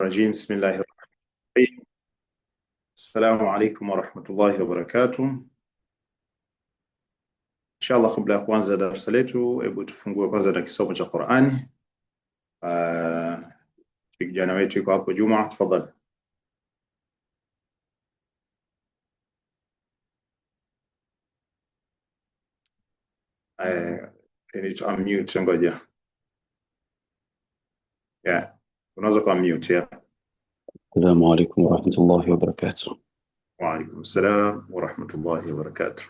الرجيم. بسم الله الرحمن الرحيم. السلام عليكم ورحمة الله وbarakatuh. Inshallah, kabla ya kuanza darasa letu, hebu tufungue kwanza na kisomo cha Qur'ani. Kijana wetu yuko hapo, Juma, tafadhali. You need to unmute, ngoja. Yeah, unaweza ku unmute, yeah. السلام عليكم ورحمة الله وبركاته. وعليكم السلام ورحمة الله وبركاته.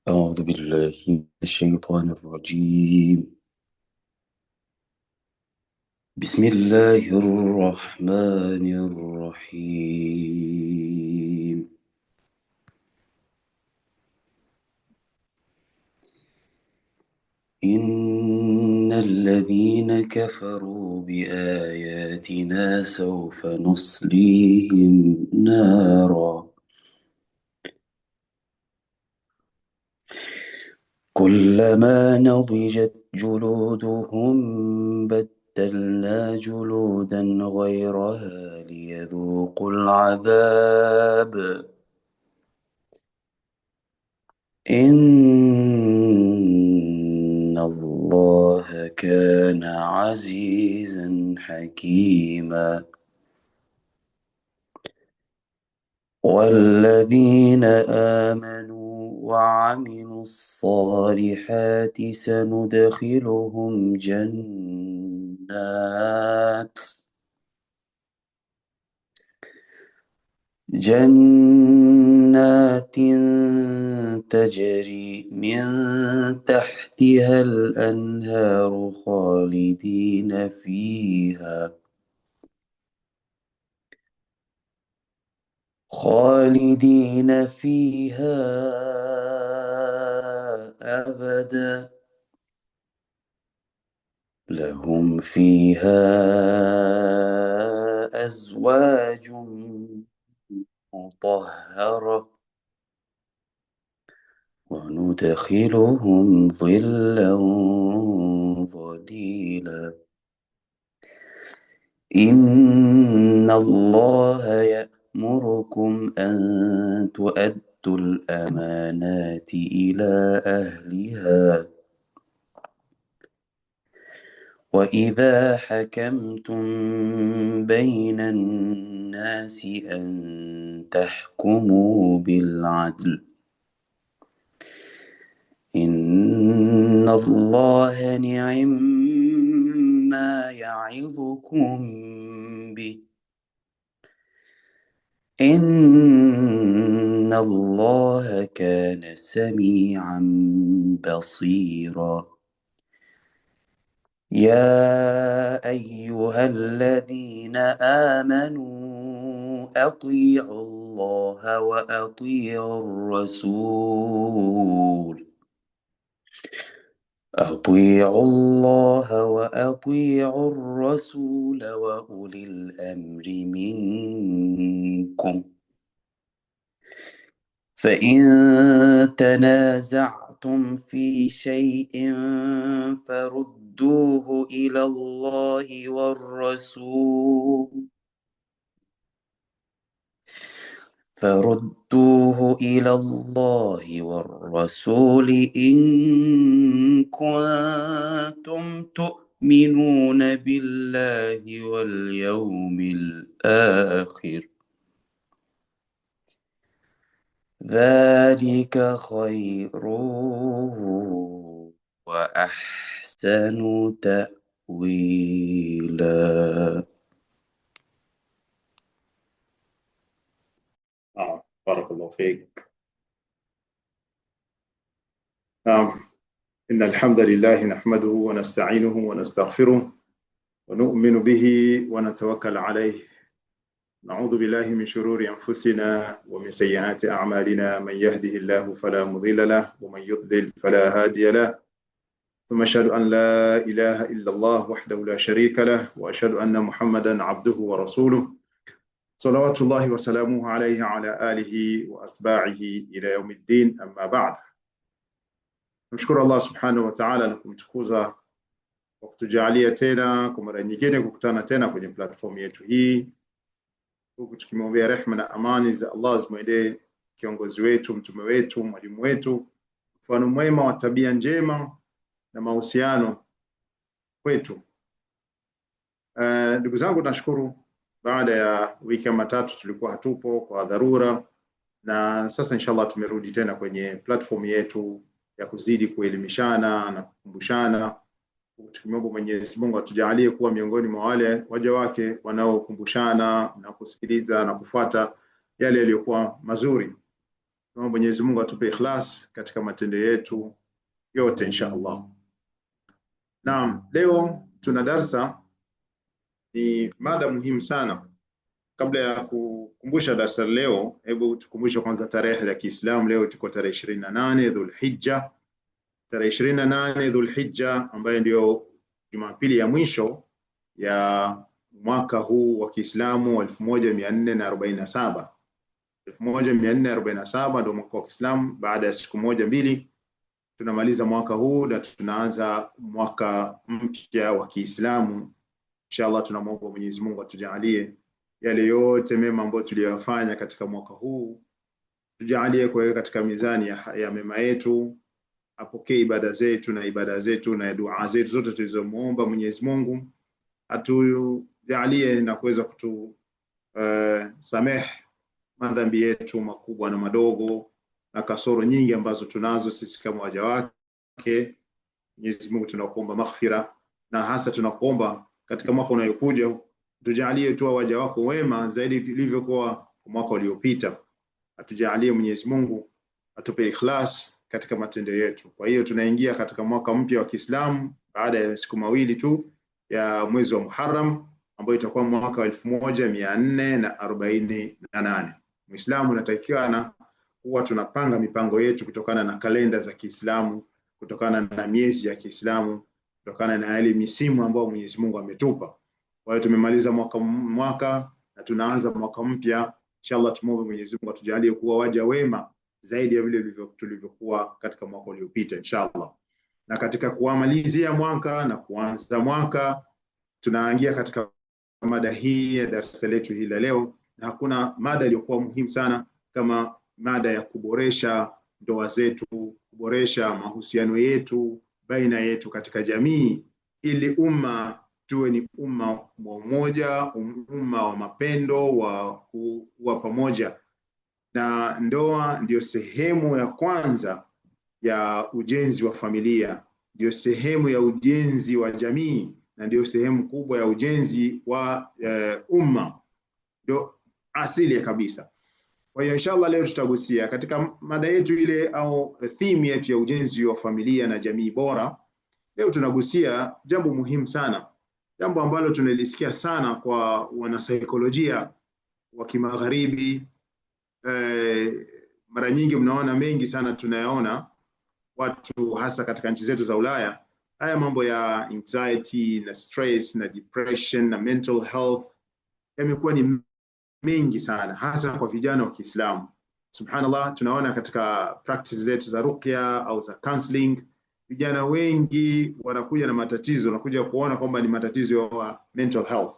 أعوذ بالله من الشيطان الرجيم. بسم الله الرحمن الرحيم. إن الذين كفروا بآياتنا سوف نصليهم نارا كلما نضجت جلودهم بدلنا جلودا غيرها ليذوقوا العذاب إن الله كان عزيزا حكيما. والذين آمنوا وعملوا الصالحات سندخلهم جنات تجري من تحتها الأنهار خالدين فيها أبدا لهم فيها أزواج مطهرة وندخلهم ظلا ظليلا. إن الله يأمركم أن تؤدوا الأمانات إلى أهلها وإذا حكمتم بين الناس أن تحكموا بالعدل إن الله نعما يعظكم به إن الله كان سميعا بصيرا. يا أيها الذين آمنوا أطيعوا الله وأطيعوا الرسول وأولي الأمر منكم فإن تنازعتم في شيء فردوه إلى الله والرسول إن كنتم تؤمنون بالله واليوم الآخر ذلك خير وأحسن تأويلا. بارك الله فيك. إن الحمد لله نحمده ونستعينه ونستغفره ونؤمن به ونتوكل عليه. نعوذ بالله من شرور أنفسنا ومن سيئات أعمالنا. من يهده الله فلا مضل له ومن يضلل فلا هادي له. ثم أشهد أن لا إله إلا الله وحده لا شريك له وأشهد أن محمدا عبده ورسوله صلوات الله وسلامه عليه وعلى آله وأتباعه إلى يوم الدين. أما بعد. Tunamshukuru Allah subhanahu wa ta'ala na kumtukuza kwa kumjalia neema ya kuweza kuwa pamoja katika darasa letu la Qur'ani. Inshallah, kwa kutujalia tena kwa mara nyingine kukutana tena kwenye platform yetu hii, huku tukimwombea rehema na amani za Allah zimwendee kiongozi wetu, mtume wetu, mwalimu wetu, mfano mwema wa tabia njema na mahusiano kwetu. Ndugu zangu, nashukuru baada ya wiki kama 3 tulikuwa hatupo kwa dharura, na sasa inshallah tumerudi tena kwenye platform yetu ya kuzidi kuelimishana na kukumbushana. Tukimwomba Mwenyezi Mungu atujalie kuwa miongoni mwa wale waja wake wanaokumbushana na kusikiliza na kufuata yale yaliyokuwa mazuri. Tuombe Mwenyezi Mungu atupe ikhlas katika matendo yetu yote inshallah. Naam, leo tuna darsa, ni mada muhimu sana. Kabla ya kukumbusha darsa leo, hebu tukumbushe kwanza tarehe ya Kiislamu. Leo tuko tarehe 28 Dhulhijja. Tarehe 28 Dhulhijja ambayo ndio Jumapili ya mwisho ya mwaka huu wa Kiislamu wa 1447. 1447 ndio mwaka wa Kiislamu. Baada ya siku moja mbili tunamaliza mwaka huu na tunaanza mwaka mpya wa Kiislamu. Inshallah tunamwomba Mwenyezi Mungu atujalie yale yote mema ambayo tuliyofanya katika mwaka huu, tujalie kuweka katika mizani ya mema yetu, apokee ibada zetu na dua zetu zote tulizomuomba Mwenyezi Mungu, atujalie na kuweza samehe madhambi yetu makubwa na madogo na kasoro nyingi ambazo tunazo sisi kama waja wake. Mwenyezi Mungu tunakuomba maghfira, na hasa tunakuomba katika mwaka unayokuja tujalie tu waja wako wema zaidi ilivyokuwa mwaka uliopita. Atujalie Mwenyezi Mungu, atupe ikhlas katika matendo yetu. Kwa hiyo tunaingia katika mwaka mpya wa Kiislamu baada ya siku mawili tu ya mwezi wa Muharram ambao itakuwa mwaka wa 1448. Muislamu anatakiwa huwa tunapanga mipango yetu kutokana na kalenda za Kiislamu, kutokana na miezi ya Kiislamu, kutokana na yale misimu ambayo Mwenyezi Mungu ametupa. Kwa hiyo tumemaliza mwaka na tunaanza mwaka mpya. Inshallah tumuombe Mwenyezi Mungu atujalie kuwa waja wema zaidi ya vile tulivyokuwa katika mwaka uliopita inshallah. Na katika kuamalizia mwaka na kuanza mwaka, tunaingia katika mada hii ya darasa letu hili leo, na hakuna mada iliyokuwa muhimu sana kama mada ya kuboresha ndoa zetu, kuboresha mahusiano yetu baina yetu katika jamii, ili umma tuwe ni umma mmoja, umma wa mapendo, wa pamoja. Na ndoa ndio sehemu ya kwanza ya ujenzi wa familia, ndio sehemu ya ujenzi wa jamii, na ndio sehemu kubwa ya ujenzi wa umma, ndio asili kabisa. Kwa hiyo inshallah leo tutagusia katika mada yetu ile au theme yetu ya ujenzi wa familia na jamii bora. Leo tunagusia jambo muhimu sana, jambo ambalo tunalisikia sana kwa wanasaikolojia wa kimagharibi. Mara nyingi mnaona mengi sana tunayaona watu hasa katika nchi zetu za Ulaya, haya mambo ya anxiety na stress na depression na mental health yamekuwa ni mengi sana, hasa kwa vijana wa Kiislamu. Subhanallah, tunaona katika practice zetu za ruqya au za counseling, vijana wengi wanakuja na matatizo, wanakuja kuona kwamba ni matatizo ya mental health,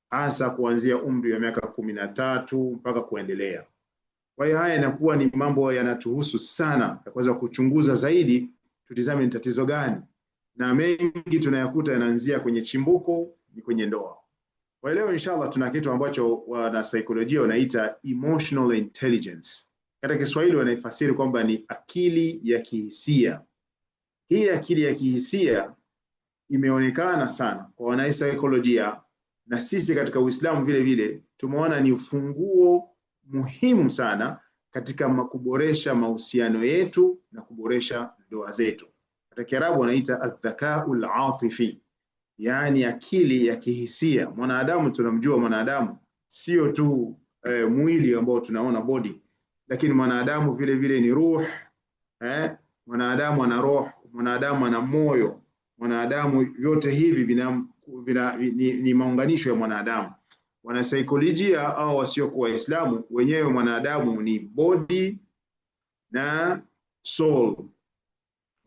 hasa kuanzia umri wa miaka 13 mpaka kuendelea. Kwa hiyo haya inakuwa ni mambo yanatuhusu sana, ya kuweza kuchunguza zaidi, tutizame ni tatizo gani, na mengi tunayakuta yanaanzia kwenye chimbuko, ni kwenye ndoa. Kwa leo inshallah tuna kitu ambacho wana saikolojia wanaita emotional intelligence. Katika Kiswahili wanaifasiri kwamba ni akili ya kihisia. Hii akili ya kihisia imeonekana sana kwa wana saikolojia, na sisi katika Uislamu vile vile tumeona ni ufunguo muhimu sana katika kuboresha mahusiano yetu na kuboresha ndoa zetu. Katika Kiarabu wanaita adh-dhaka'ul 'atifi, yani akili ya kihisia. Mwanadamu tunamjua mwanadamu sio tu mwili ambao tunaona body, lakini mwanadamu vile vile ni ruh. Mwanadamu ana roho, mwanadamu ana moyo, mwanadamu, vyote hivi ni maunganisho ya mwanadamu. Wanasaikolojia au wasiokuwa Waislamu wenyewe, mwanadamu ni body na soul.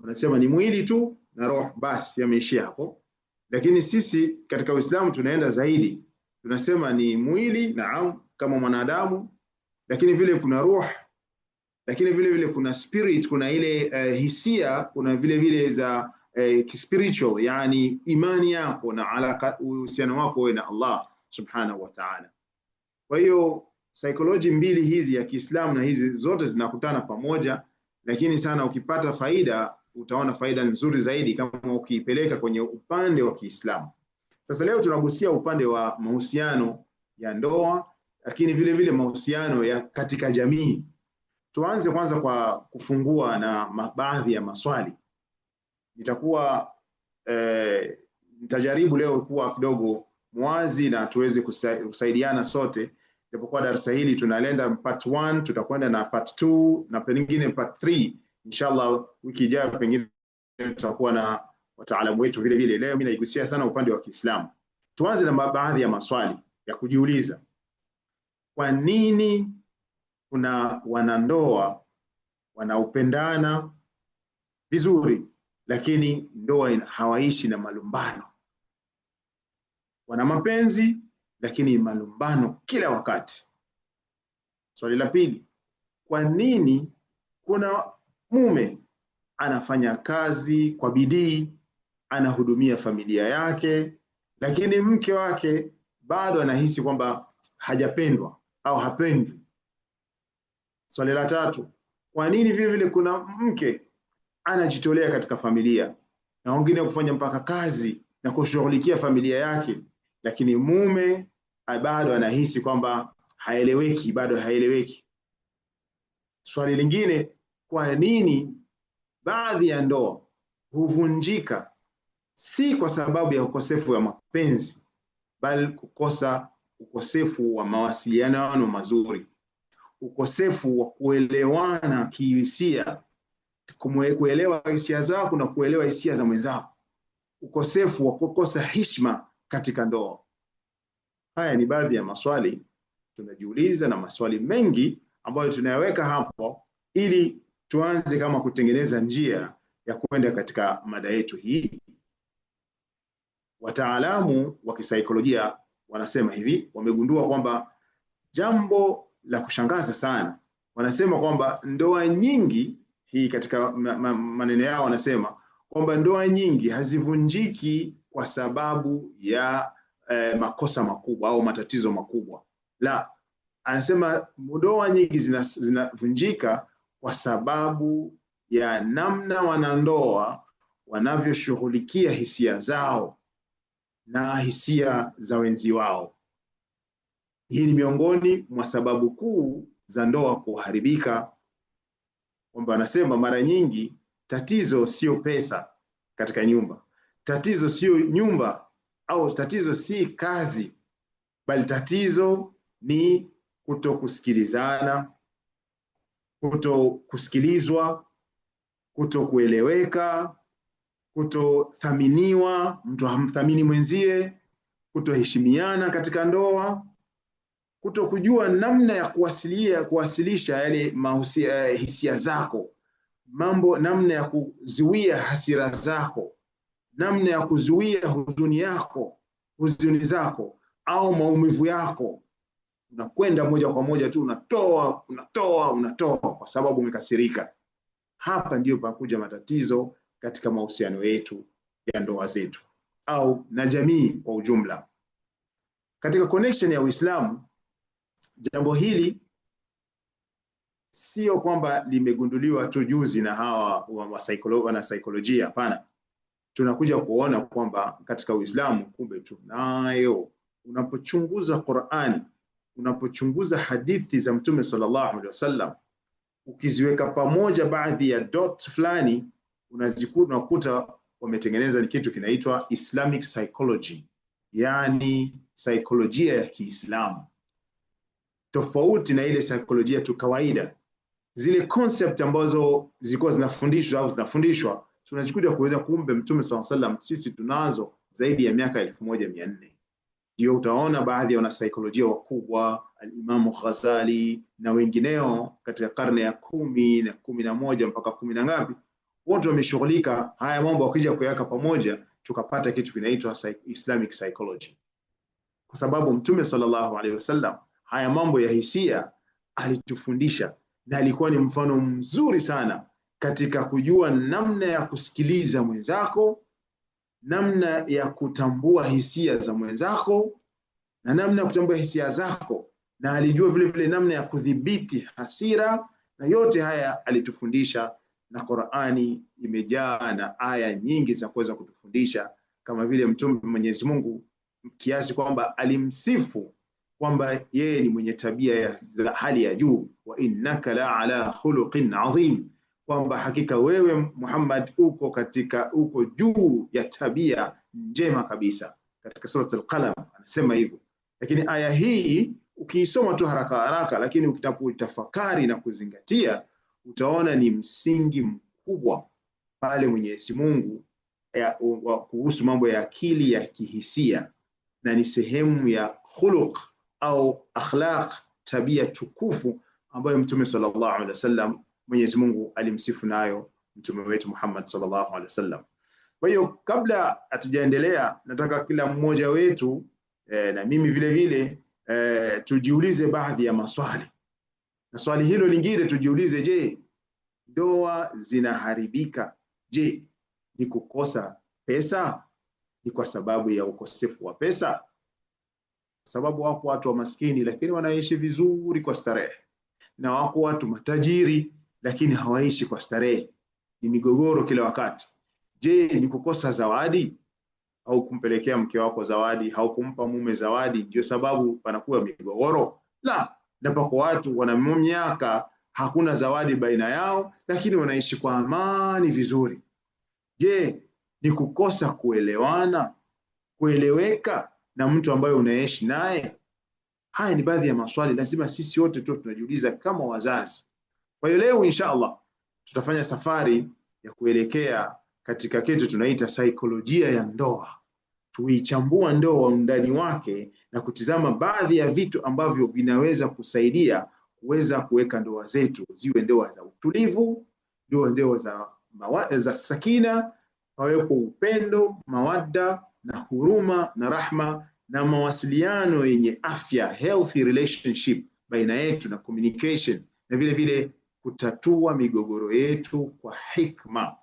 Wanasema ni mwili tu na roho, basi yameishia hapo. Lakini sisi katika Uislamu tunaenda zaidi, tunasema ni mwili naam kama mwanadamu, lakini vile kuna ruh, lakini vile vile kuna spirit, kuna ile hisia, kuna vile vile za spiritual, yani imani yako na alaka, uhusiano wako wewe na Allah subhanahu wa ta'ala. Kwa hiyo psychology mbili hizi ya Kiislamu na hizi zote zinakutana pamoja, lakini sana ukipata faida utaona faida nzuri zaidi kama ukiipeleka kwenye upande wa Kiislamu. Sasa leo tunagusia upande wa mahusiano ya ndoa, lakini vile vile mahusiano ya katika jamii. Tuanze kwanza kwa kufungua na baadhi ya maswali. Nitakuwa nitajaribu leo kuwa kidogo mwazi na tuweze kusaidiana sote. Japokuwa darasa hili tunalenda part 1, tutakwenda na part 2 na pengine part 3 inshallah wiki ijayo, pengine tutakuwa na wataalamu wetu vile vile. Leo mimi naigusia sana upande wa Kiislamu. Tuanze na baadhi ya maswali ya kujiuliza. Kwa nini kuna wanandoa wanaupendana vizuri lakini ndoa hawaishi na malumbano? Wana mapenzi lakini malumbano kila wakati. Swali la pili, kwa nini kuna mume anafanya kazi kwa bidii, anahudumia familia yake, lakini mke wake bado anahisi kwamba hajapendwa au hapendwi? Swali la tatu, kwa nini vile vile kuna mke anajitolea katika familia na wengine kufanya mpaka kazi na kushughulikia familia yake, lakini mume bado anahisi kwamba haeleweki, bado haeleweki? Swali lingine, kwa nini baadhi ya ndoa huvunjika si kwa sababu ya ukosefu wa mapenzi, bali ukosefu wa mawasiliano mazuri, ukosefu wa kuelewana kihisia, kuelewa hisia zako na kuelewa hisia za mwenzako, ukosefu wa kukosa heshima katika ndoa? Haya ni baadhi ya maswali tunajiuliza na maswali mengi ambayo tunayaweka hapo ili tuanze kama kutengeneza njia ya kwenda katika mada yetu hii. Wataalamu wa kisaikolojia wanasema hivi, wamegundua kwamba jambo la kushangaza sana, wanasema kwamba ndoa nyingi, hii katika maneno yao wanasema kwamba ndoa nyingi hazivunjiki kwa sababu ya makosa makubwa au matatizo makubwa. La, anasema ndoa nyingi zinavunjika kwa sababu ya namna wanandoa wanavyoshughulikia hisia zao na hisia za wenzi wao. Hii ni miongoni mwa sababu kuu za ndoa kuharibika, kwamba anasema mara nyingi tatizo sio pesa katika nyumba, tatizo sio nyumba au tatizo si kazi, bali tatizo ni kutokusikilizana, kutokusikilizwa, kutokueleweka, kutothaminiwa, mtu hamthamini mwenzie, kutoheshimiana katika ndoa, kutokujua namna ya kuwasilisha yale hisia zako, namna ya kuzuia hasira zako, namna ya kuzuia huzuni zako au maumivu yako. Unakwenda moja kwa moja tu unatoa kwa sababu umekasirika. Hapa ndio pakuja matatizo katika mahusiano yetu ya ndoa zetu au na jamii kwa ujumla. Katika connection ya Uislamu, jambo hili sio kwamba limegunduliwa tu juzi na hawa wana saikolojia, hapana. Tunakuja kuona kwamba katika Uislamu kumbe tunayo. Unapochunguza Qur'ani, unapochunguza hadithi za Mtume sallallahu alaihi wasallam, ukiziweka pamoja baadhi ya dot fulani, unakuta wametengeneza kitu kinaitwa Islamic psychology, yani saikolojia ya Kiislamu, tofauti na ile saikolojia tu kawaida. Zile concept ambazo zilikuwa zinafundishwa tunachukua kuweza kumbe Mtume sallallahu alaihi wasallam sisi tunazo zaidi ya miaka 1400. Ndio utaona baadhi ya wanasaikolojia wakubwa, al-Imam Ghazali na wengineo katika karne ya 10 na 11 mpaka 10 na ngapi, wote wameshughulika haya mambo. Wakija kuyaweka pamoja tukapata kitu kinaitwa Islamic psychology, kwa sababu Mtume sallallahu alaihi wasallam haya mambo ya hisia alitufundisha, na alikuwa ni mfano mzuri sana katika kujua namna ya kusikiliza mwenzako, namna ya kutambua hisia za mwenzako na namna ya kutambua hisia zako, na alijua vile vile namna ya kudhibiti hasira, na yote haya alitufundisha, na Qur'ani imejaa na aya nyingi za kuweza kutufundisha, kama vile Mtume Mwenyezi Mungu kiasi kwamba alimsifu kwamba yeye ni mwenye tabia ya hali ya juu, wa innaka la ala khuluqin adhim, kwamba hakika wewe Muhammad uko juu ya tabia njema kabisa. Katika sura al-Qalam anasema hivyo. Lakini aya hii ukiisoma tu haraka haraka, lakini ukitafakari na kuzingatia, utaona ni msingi mkubwa pale Mwenyezi Mungu kuhusu mambo ya akili ya kihisia, na ni sehemu ya khuluq au akhlaq, tabia tukufu ambayo Mtume sallallahu alaihi wasallam Mwenyezi Mungu alimsifu nayo mtume wetu Muhammad sallallahu alaihi wasallam. Kwa hiyo kabla hatujaendelea, nataka kila mmoja wetu na mimi vile vile tujiulize baadhi ya maswali. Na swali hilo lingine tujiulize, je, ndoa zinaharibika? Je, ni kukosa pesa? Ni kwa sababu ya ukosefu wa pesa? Sababu wako watu wa maskini lakini wanaishi vizuri kwa starehe, na wako watu matajiri lakini hawaishi kwa starehe, ni migogoro kila wakati. Je, ni kukosa zawadi au kumpelekea mke wako zawadi au kumpa mume zawadi ndio sababu panakuwa migogoro? La, ndipo watu wana miaka hakuna zawadi baina yao lakini wanaishi kwa amani vizuri. Je, ni kukosa kuelewana, kueleweka na mtu ambaye unaishi naye? Haya ni baadhi ya maswali lazima sisi wote tu tunajiuliza kama wazazi. Kwa hiyo leo inshallah tutafanya safari ya kuelekea katika kitu tunaita saikolojia ya ndoa. Tuichambua ndoa undani wake na kutizama baadhi ya vitu ambavyo vinaweza kusaidia kuweza kuweka ndoa zetu ziwe ndoa za utulivu, ndoa za sakina, pawepo upendo, mawadda na huruma na rahma na mawasiliano yenye afya, healthy relationship baina yetu, na communication, na vile vile kutatua migogoro yetu kwa hikma.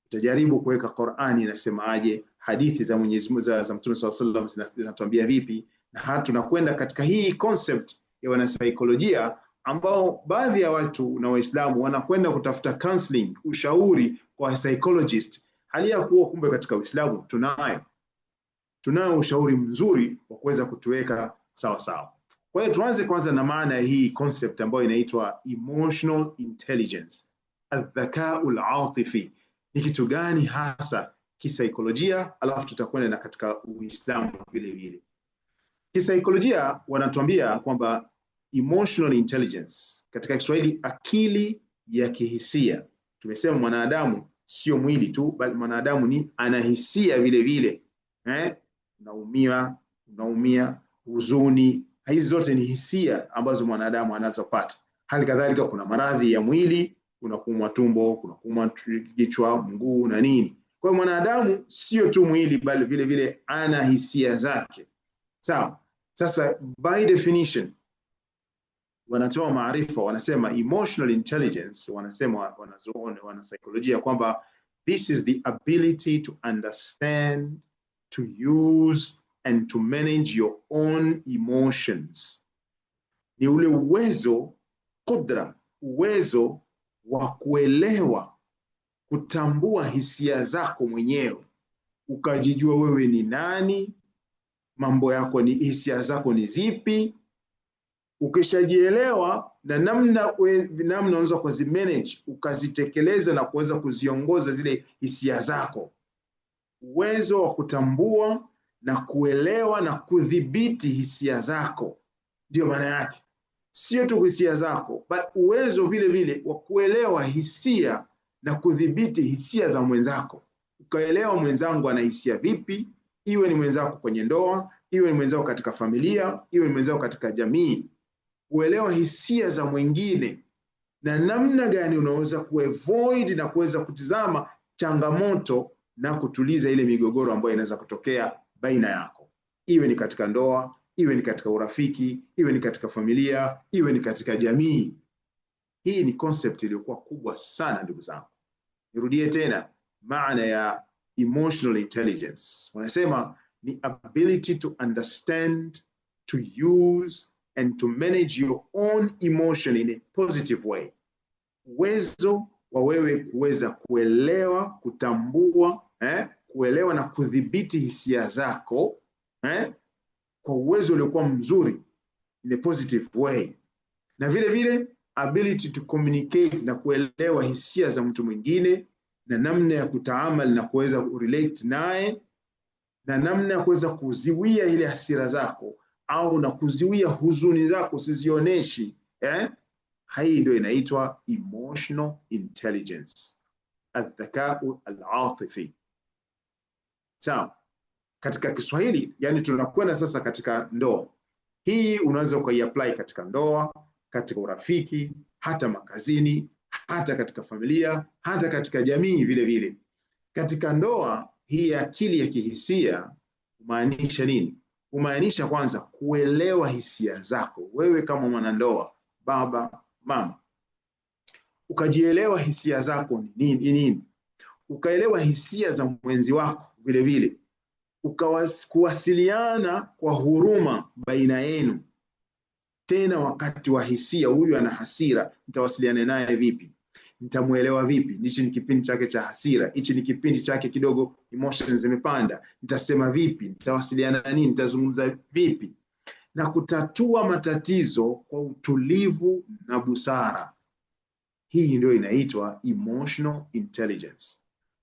Tutajaribu kuweka Qur'ani inasemaje, hadithi za Mwenyezi Mungu za Mtume sallallahu alaihi wasallam zinatuambia vipi, na hata tunakwenda katika hii concept ya wanasaikolojia ambao baadhi ya watu na Waislamu wanakwenda kutafuta counseling, ushauri kwa psychologist, hali ya kuwa kumbe katika Uislamu tunayo ushauri mzuri wa kuweza kutuweka sawa sawa. Kwa hiyo tuanze kwanza na maana hii concept ambayo inaitwa emotional intelligence, adhakaul atifi. Ni kitu gani hasa kisaikolojia, alafu tutakwenda na katika Uislamu vile vile. Kisaikolojia wanatuambia kwamba emotional intelligence, katika Kiswahili akili ya kihisia. Tumesema mwanadamu sio mwili tu, bali mwanadamu ni anahisia vile vile. Unaumia, huzuni, hizi zote ni hisia ambazo mwanadamu anazopata. Hali kadhalika kuna maradhi ya mwili, kuna kuumwa tumbo, kuna kuumwa kichwa, mguu na nini. Kwa hiyo mwanadamu sio tu mwili, bali vile vile ana hisia zake. Sawa. Sasa by definition wanatoa maarifa, wanasema emotional intelligence, wanasema wanasaikolojia kwamba this is the ability to understand, to use and to manage your own emotions. Ni ule uwezo wa kuelewa, kutambua hisia zako mwenyewe, ukajijua wewe ni nani, mambo yako ni hisia zako ni zipi. Ukishajielewa na namna unaweza kuzimanage, ukazitekeleza na kuweza kuziongoza zile hisia zako, uwezo wa kutambua na kuelewa na kudhibiti hisia zako, ndio maana yake. Sio tu hisia zako, bali uwezo vile vile wa kuelewa hisia na kudhibiti hisia za mwenzako. Ukaelewa mwenzangu ana hisia vipi, iwe ni mwenzako kwenye ndoa, iwe ni mwenzako katika familia, iwe ni mwenzako katika jamii. Uelewa hisia za mwingine na namna gani unaweza kuavoid na kuweza kutizama changamoto na kutuliza ile migogoro ambayo inaweza kutokea baina yako, iwe ni katika ndoa, iwe ni katika urafiki, iwe ni katika familia, iwe ni katika jamii. Hii ni concept iliyokuwa kubwa sana ndugu zangu. Nirudie tena, maana ya emotional intelligence wanasema ni ability to understand, to use and to manage your own emotion in a positive way. Uwezo wa wewe kuweza kuelewa, kutambua, kuelewa na kudhibiti hisia zako kwa uwezo uliokuwa mzuri in a positive way. Na vile vile ability to communicate na kuelewa hisia za mtu mwingine na namna ya kutaamali na kuweza kurelate naye na namna ya kuweza kuziwia ile hasira zako au na kuziwia huzuni zako usizioneshi. Hii ndio inaitwa emotional intelligence, adhakau al-atifi. Sawa, katika Kiswahili yani tunakwenda sasa katika ndoa. Hii unaweza kuiapply katika ndoa, katika urafiki, hata makazini, hata katika familia, hata katika jamii vile vile. Katika ndoa, hii akili ya kihisia humaanisha nini? Humaanisha kwanza kuelewa hisia zako wewe kama mwanandoa, baba, mama. Ukajielewa hisia zako ni nini? Ukaelewa hisia za mwenzi wako vile vile. Kuwasiliana kwa huruma baina yenu. Tena wakati wa hisia, huyu ana hasira, nitawasiliana naye vipi? Nitamuelewa vipi? Hichi ni kipindi chake cha hasira, hichi ni kipindi chake kidogo emotions zimepanda. Nitasema vipi? Nitawasiliana nini? Nitazungumza vipi? Na kutatua matatizo kwa utulivu na busara. Hii ndio inaitwa emotional intelligence.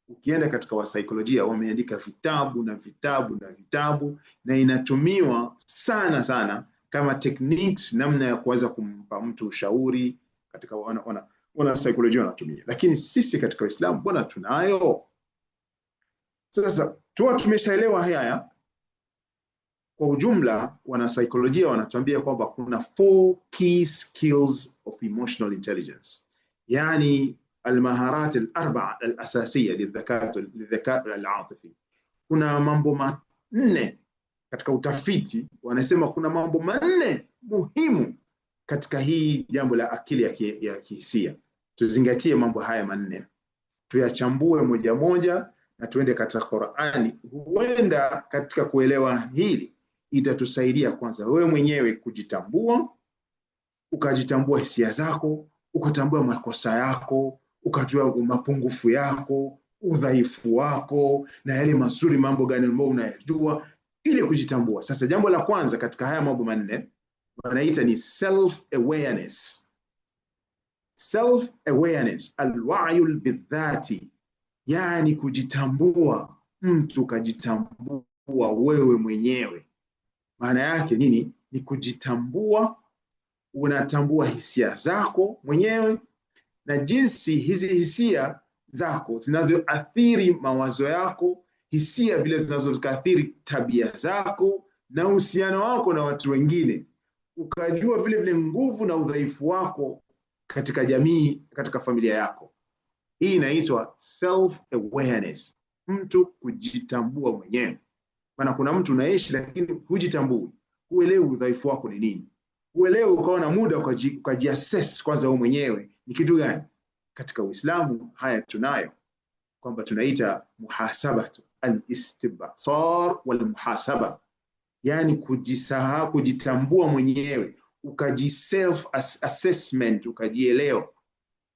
Ukienda katika wasaikolojia wameandika vitabu na vitabu na vitabu, na inatumiwa sana sana kama techniques, namna ya kuweza kumpa mtu ushauri katika wana saikolojia wanatumia. Lakini sisi katika Uislamu bwana tunayo. Sasa tumeshaelewa haya. Kwa ujumla wana saikolojia wanatuambia kwamba kuna 4 key skills of emotional intelligence, yani المهارات الأربعة الأساسية للذكاء العاطفي. Kuna mambo manne katika utafiti wanasema kuna mambo manne muhimu katika hii jambo la akili ya kihisia. Tuzingatie mambo haya manne, tuyachambue moja moja na tuende katika Qur'ani. Huenda katika kuelewa hili itatusaidia kwanza wewe mwenyewe kujitambua, ukajitambua hisia zako, ukatambua makosa yako, ukajua mapungufu yako, udhaifu wako na yale mazuri mambo gani ambayo unayajua, ili kujitambua. Sasa jambo la kwanza katika haya mambo manne wanaita ni self awareness. Self awareness, alwa'yu bidhati, yani kujitambua. Mtu kujitambua wewe mwenyewe. Maana yake nini? Ni kujitambua, unatambua hisia zako mwenyewe na jinsi hizi hisia zako zinazoathiri mawazo yako, hisia vile zinazoathiri tabia zako na uhusiano wako na watu wengine. Ukajua vile vile nguvu na udhaifu wako katika jamii, katika familia yako. Hii inaitwa self awareness, mtu kujitambua mwenyewe. Maana kuna mtu unaishi lakini hujitambui, huelewi udhaifu wako ni nini, huelewi ukaona muda ukajiassess kwanza wewe mwenyewe ni kitu gani. Katika Uislamu haya tunayo, kwamba tunaita muhasabatu al-istibsar wal muhasaba, yani kujitambua mwenyewe, ukajiself assessment, ukajielewa.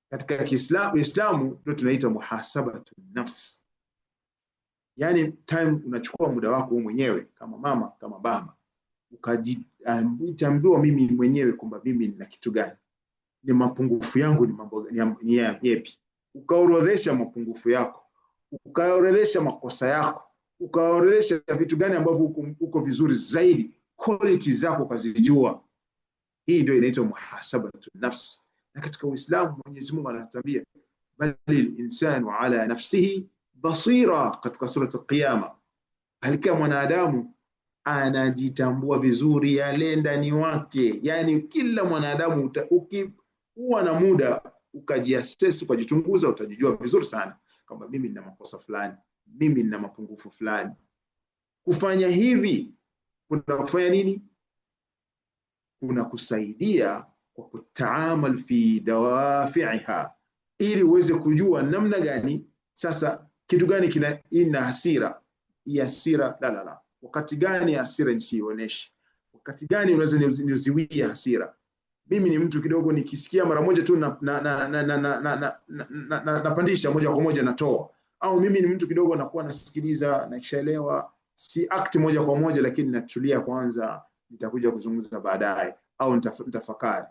Katika Uislamu ndio tunaita muhasabatu nafs, yani time unachukua muda wako wewe mwenyewe kama mama, kama baba, ukajitambua mimi mwenyewe kwamba mimi nina kitu gani, ni mapungufu yangu, ni mambo ni yapi. Ukaorodhesha mapungufu yako, ukaorodhesha makosa yako, ukaorodhesha vitu gani ambavyo uko vizuri zaidi, quality zako ukazijua. Hii ndio inaitwa muhasabatu nafs. Na katika Uislamu Mwenyezi Mungu anatuambia balil insanu ala nafsihi basira, katika sura al-Qiyama. Halika mwanadamu anajitambua vizuri yale ndani wake. Yani kila mwanadamu ukiwa na muda ukajiassess, ukajichunguza, utajijua vizuri sana kwamba mimi nina makosa fulani, mimi nina mapungufu fulani. Kufanya hivi kuna kufanya nini? Kuna kusaidia kwa kutaamal fi dawafi'iha, ili uweze kujua namna gani sasa kitu gani ina hasira. Hii hasira la, wakati gani hasira nisioneshe, wakati gani unaweza nizuia hasira. Mimi ni mtu kidogo, nikisikia mara moja tu napandisha moja kwa moja natoa. Au mimi ni mtu kidogo nakuwa nasikiliza na kishaelewa, si act moja kwa moja, lakini natulia kwanza, nitakuja kuzungumza baadaye, au nitafakari.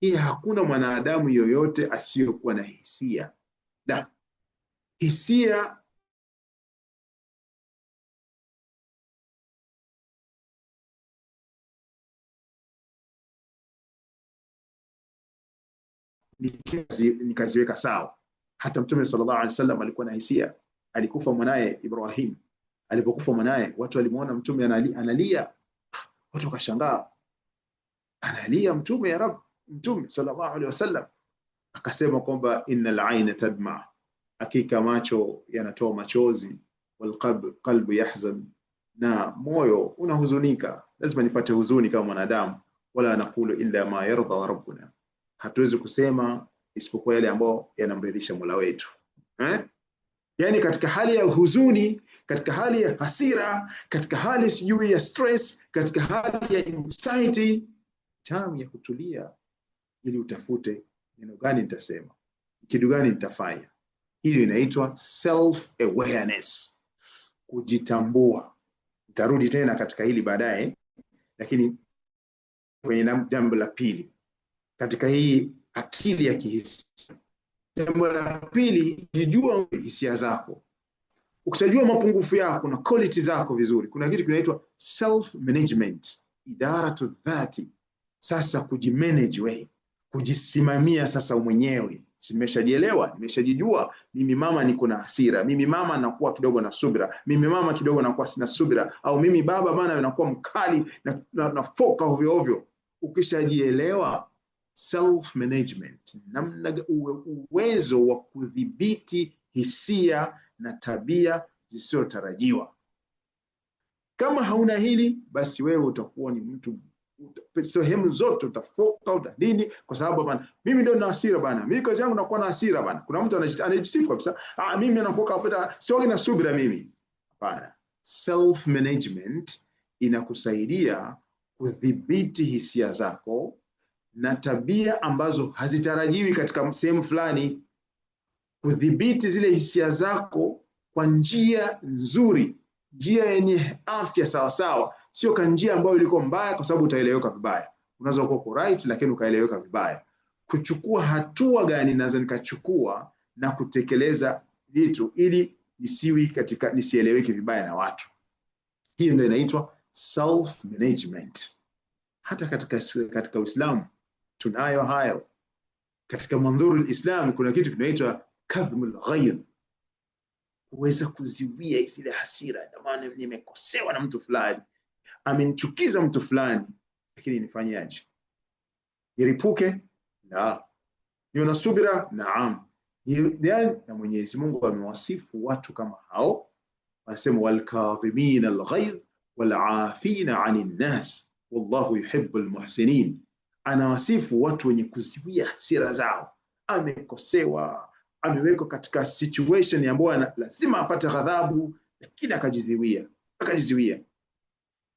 Hii hakuna mwanadamu yoyote asiyokuwa na hisia. Na hisia nikaziweka sawa. Hata Mtume sallallahu alaihi wasallam alikuwa na hisia. Alikufa mwanae Ibrahim. Alipokufa mwanae, watu walimuona Mtume analia. Watu wakashangaa, analia Mtume, ya Rabb. Mtume sallallahu alaihi wasallam akasema kwamba innal aina tadma, hakika macho yanatoa machozi, wal qalbu yahzan, na moyo unahuzunika. Lazima nipate huzuni kama mwanadamu. Wala naqulu illa ma yarda rabbuna, hatuwezi kusema isipokuwa yale ambayo yanamridhisha Mola wetu. Yani katika hali ya huzuni, katika hali ya hasira, katika hali sijui ya stress, katika hali ya anxiety, tamu ya kutulia ili utafute neno gani nitasema, kitu gani nitafanya. Hili inaitwa self awareness, kujitambua. Nitarudi tena katika hili baadaye, lakini kwenye jambo la pili katika hii akili ya kihisia. Jambo la pili, jijua hisia zako. Ukishajua mapungufu yako na quality zako vizuri, kuna kitu kinaitwa self management, idaratu dhati. Sasa kujimanage wewe, kujisimamia sasa mwenyewe. Nimeshajielewa, nimeshajijua. Mimi mama niko na hasira, mimi mama nakuwa kidogo na subira, mimi mama kidogo nakuwa sina subira, au mimi baba bana nakuwa mkali na foka ovyo ovyo. Ukishajielewa, self management, namna uwezo wa kudhibiti hisia na tabia zisizotarajiwa. Kama hauna hili, basi wewe utakuwa ni mtu sehemu zote utafoka utadini, kwa sababu bana mimi ndio na hasira bana, mimi kazi yangu nakuwa na hasira bana. Kuna mtu anajisifu kabisa, mimi nakuwa hapa sio na subira mimi. Hapana. Self management inakusaidia kudhibiti hisia zako na tabia ambazo hazitarajiwi katika sehemu fulani. Kudhibiti zile hisia zako kwa njia nzuri, njia yenye afya sawa sawa, sio kwa njia ambayo ilikuwa mbaya kwa sababu utaeleweka vibaya. Unaweza kuwa uko right lakini ukaeleweka vibaya. Kuchukua hatua gani naweza nikachukua na kutekeleza vitu ili nisieleweke vibaya na watu. Hiyo ndio inaitwa self management. Hata katika Uislamu tunayo hayo. Katika mandhuru al-Islam kuna kitu kinaitwa kadhmul ghayz, kuweza kuziwia zile hasira. Maana nimekosewa na mtu fulani, amenichukiza mtu fulani, lakini nifanyaje? Niripuke? La. Niwe na subira? Naam. Na Mwenyezi Mungu amewasifu watu kama hao, anasema wal kadhimina al-ghayz wal afina 'anil nas wallahu yuhibbul muhsinin. Anawasifu watu wenye kuziwia hasira zao. Amekosewa, amewekwa katika situation ambayo lazima apate ghadhabu, lakini akajiziwia.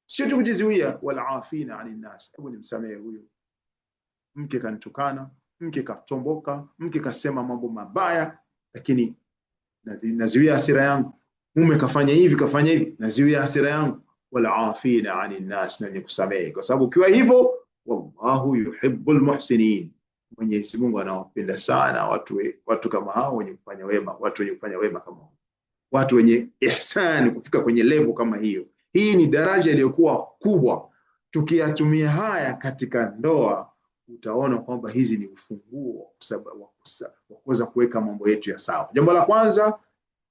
Sio tu kujiziwia, wala afina 'anil nas, hebu nimsamehe huyo. Mke kanitukana, mke katomboka, mke kasema mambo mabaya, lakini naziwia hasira yangu. Mume kafanya hivi, naziwia hasira yangu. Wala afina 'anil nas, na nikusamehe. Kwa sababu ukiwa hivyo, wallahu yuhibbul muhsinin, Mwenyezi Mungu anawapenda sana watu kama hao wenye kufanya wema, watu wenye kufanya wema kama hao, watu wenye ihsan, kufika kwenye level kama hiyo. Hii ni daraja iliyokuwa kubwa. Tukiyatumia haya katika ndoa, utaona kwamba hizi ni ufunguo wa kuweza kuweka mambo yetu ya sawa. Jambo la kwanza,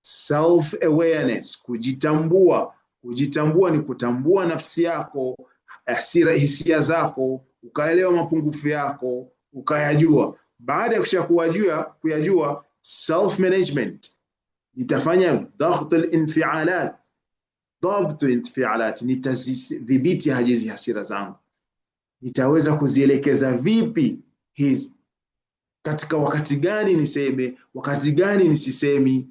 self awareness, kujitambua. Kujitambua ni kutambua nafsi yako, hisia zako, ukaelewa mapungufu yako, ukayajua. Baada ya kuyajua, self management, nitafanya dhabt al-infialat, dhabt al-infialat, nitazidhibiti hizi hasira zangu, nitaweza kuzielekeza vipi hizi, katika wakati gani niseme, wakati gani nisisemi.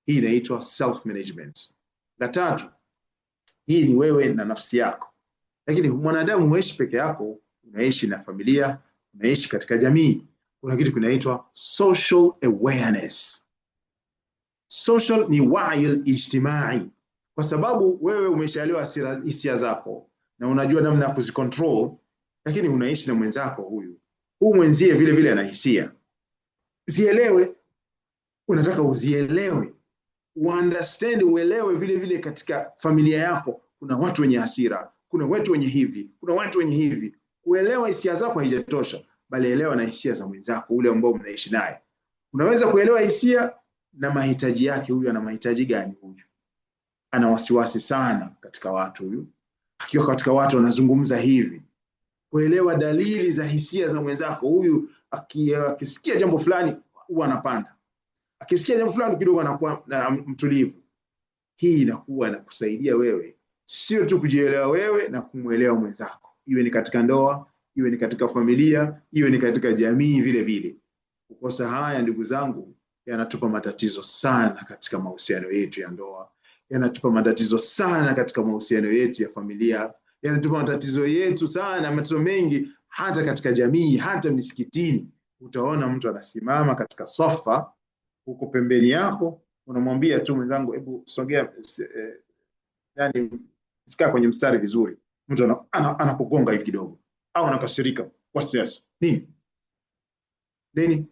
Hii inaitwa self management. La tatu, hii ni wewe na nafsi yako. Lakini mwanadamu huishi peke yako, unaishi na familia, unaishi katika jamii. Kuna kitu kinaitwa social awareness. Social ni wa'i ijtimai, kwa sababu wewe umeshaelewa hisia zako na unajua namna ya kuzicontrol, lakini unaishi na mwenzako huyu mwenzie vile vile ana hisia. Zielewe, unataka uzielewe, understand, uelewe vile vile katika familia yako kuna watu wenye hasira, kuna watu wenye hivi, kuna watu wenye hivi. Kuelewa hisia zako haijatosha, bali elewa na hisia za mwenzako ule ambao mnaishi naye. Unaweza kuelewa hisia na mahitaji yake. Huyu ana mahitaji gani? Huyu ana wasiwasi sana katika watu, huyu akiwa katika watu anazungumza hivi. Kuelewa dalili za hisia za mwenzako. Huyu akisikia jambo fulani huwa anapanda, akisikia jambo fulani kidogo anakuwa mtulivu. Hii inakuwa inakusaidia wewe sio tu kujielewa wewe na kumuelewa mwenzako, iwe ni katika ndoa, iwe ni katika familia, iwe ni katika jamii vile vile. Kukosa haya, ndugu zangu, yanatupa matatizo sana katika mahusiano yetu ya ndoa, yanatupa matatizo sana katika mahusiano yetu ya familia, yanatupa matatizo yetu sana, matatizo mengi hata katika jamii, hata misikitini. Utaona mtu anasimama katika sofa, huko pembeni yako unamwambia tu mwenzangu, hebu sogea, yani sikaa kwenye mstari vizuri. Mtu anakugonga hivi kidogo au anakasirika. What's this? Nini?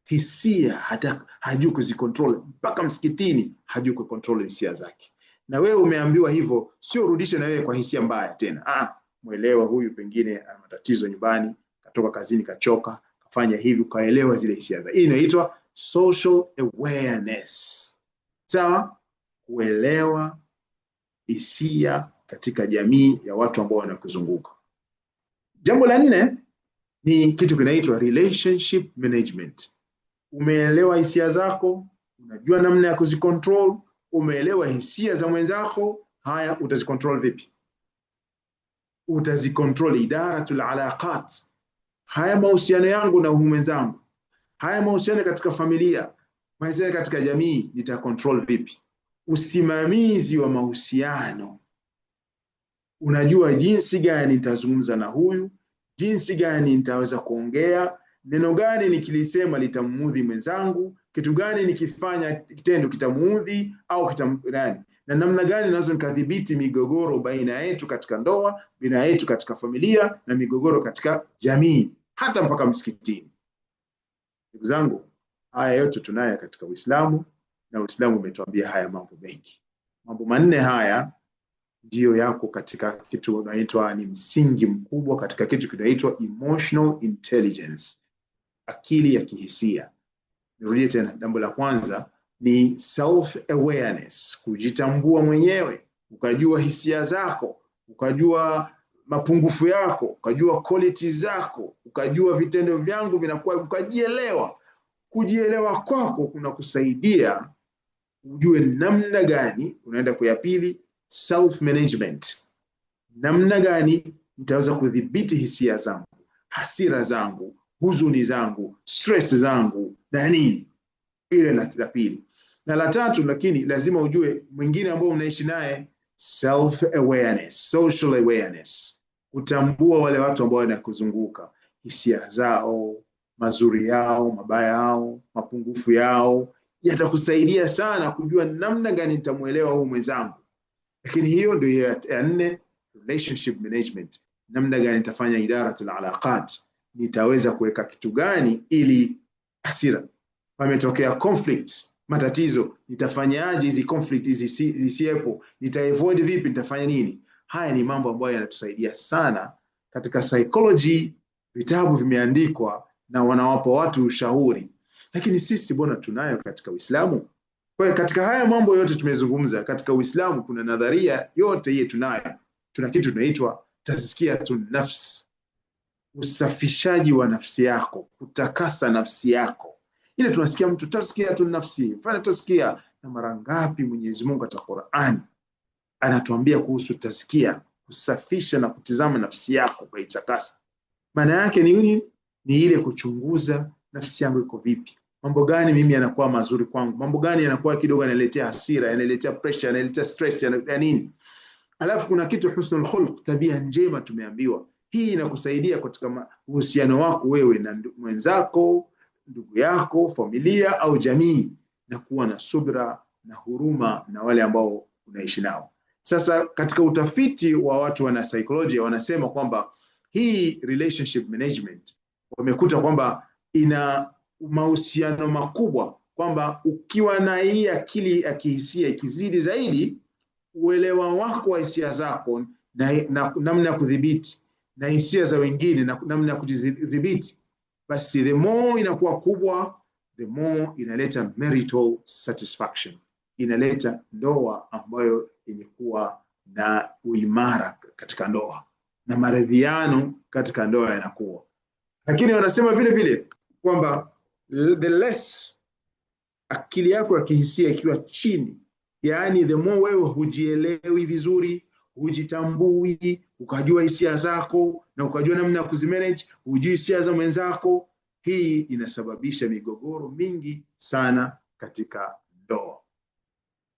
Hisia hata hajui kuzicontrol. Mpaka msikitini hajui kucontrol hisia zake. Na wewe umeambiwa hivyo, sio rudishe na wewe kwa hisia mbaya tena. Muelewa huyu pengine ana matatizo nyumbani, katoka kazini kachoka, kafanya hivi, kaelewa zile hisia zake. Hii inaitwa social awareness. Sawa? Kuelewa hisia katika jamii ya watu ambao wanakuzunguka. Jambo la 4 ni kitu kinaitwa relationship management. Umeelewa hisia zako, unajua namna ya kuzicontrol, umeelewa hisia za mwenzako. Haya, utazicontrol vipi? Utazicontrol idaratul alaqat. Haya mahusiano yangu na mwenzangu, haya mahusiano katika familia, mahusiano katika jamii, nitacontrol vipi? Usimamizi wa mahusiano. Unajua jinsi gani nitazungumza na huyu, jinsi gani nitaweza kuongea, neno gani nikilisema litamuudhi mwenzangu, kitu gani nikifanya kitendo kitamuudhi au kitamrani, na namna gani naweza nikadhibiti migogoro baina yetu katika ndoa, baina yetu katika familia, na migogoro katika jamii, hata mpaka msikitini. Ndugu zangu, haya yote tunayo katika Uislamu, na Uislamu umetuambia haya mambo mengi. Mambo 4 haya ndio yako katika kitu kinaitwa, ni msingi mkubwa katika kitu kinaitwa emotional intelligence, akili ya kihisia. Nirudie tena, jambo la kwanza ni self awareness, kujitambua mwenyewe, ukajua hisia zako, ukajua mapungufu yako, ukajua qualities zako, ukajua vitendo vyangu vinakuwa, ukajielewa. Kujielewa kwako kuna kusaidia ujue namna gani unaenda kwa. Ya pili, self management. Namna gani nitaweza kudhibiti hisia zangu, hasira zangu, huzuni zangu, stress zangu na nini. Ile la pili. Na la tatu, lakini lazima ujue mwingine ambao unaishi naye, self awareness, social awareness. Kutambua wale watu ambao wanakuzunguka, hisia zao, mazuri yao, mabaya yao, mapungufu yao, yatakusaidia sana kujua namna gani nitamuelewa huyu mwenzangu. Lakini hiyo ndio ya 4, relationship management. Namna gani nitafanya idaratul alaqat, nitaweza kuweka kitu gani ili hasira, pametokea conflict, matatizo, nitafanyaje hizi conflict zisiepo, nitaavoid vipi, nitafanya nini. Haya ni mambo ambayo yanatusaidia sana katika psychology. Vitabu vimeandikwa na wanawapa watu ushauri, lakini sisi bona tunayo katika Uislamu. Kwa hiyo katika haya mambo yote tumezungumza katika Uislamu, kuna nadharia yote hii tunayo. Tuna kitu tunaitwa tazkiyatun nafs, usafishaji wa nafsi yako, kutakasa nafsi yako. Ile tunasikia mtu tazkiyatun nafsi, fanya tazkia, na mara ngapi Mwenyezi Mungu katika Qur'an anatuambia kuhusu tazkia, kusafisha na kutizama nafsi yako kwa itakasa. Maana yake ni nini? Ni ile kuchunguza nafsi yangu iko vipi, mambo gani mimi yanakuwa mazuri kwangu, mambo gani yanakuwa kidogo yanaletea hasira, yanaletea pressure, yanaletea stress, ya nini. Alafu kuna kitu husnul khuluq, tabia njema tumeambiwa. Hii inakusaidia katika uhusiano wako wewe na mwenzako, ndugu yako, familia au jamii, na kuwa na subra na huruma na wale ambao unaishi nao. Sasa katika utafiti wa watu wana psychology wanasema kwamba hii relationship management wamekuta kwamba ina mahusiano makubwa, kwamba ukiwa na hii akili ya kihisia ikizidi zaidi, uelewa wako wa hisia zako na namna ya kudhibiti na hisia za wengine na namna ya kudhibiti, basi the more inakuwa kubwa, the more inaleta marital satisfaction, inaleta ndoa ambayo yenye kuwa na uimara katika ndoa na maridhiano katika ndoa yanakuwa. Lakini wanasema vile vile kwamba the less akili yako ya kihisia ikiwa chini, yani the more wewe hujielewi vizuri, hujitambui, ukajua hisia zako na ukajua namna ya kuzimanage, hujui hisia za mwenzako, hii inasababisha migogoro mingi sana katika ndoa.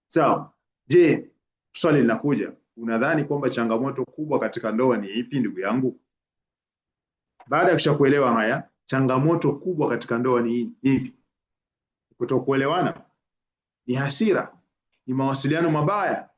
Sawa, je, swali linakuja, unadhani kwamba changamoto kubwa katika ndoa ni ipi ndugu yangu? Baada ya kushakuelewa haya, changamoto kubwa katika ndoa ni ipi? Kutokuelewana? Ni hasira? Ni mawasiliano mabaya?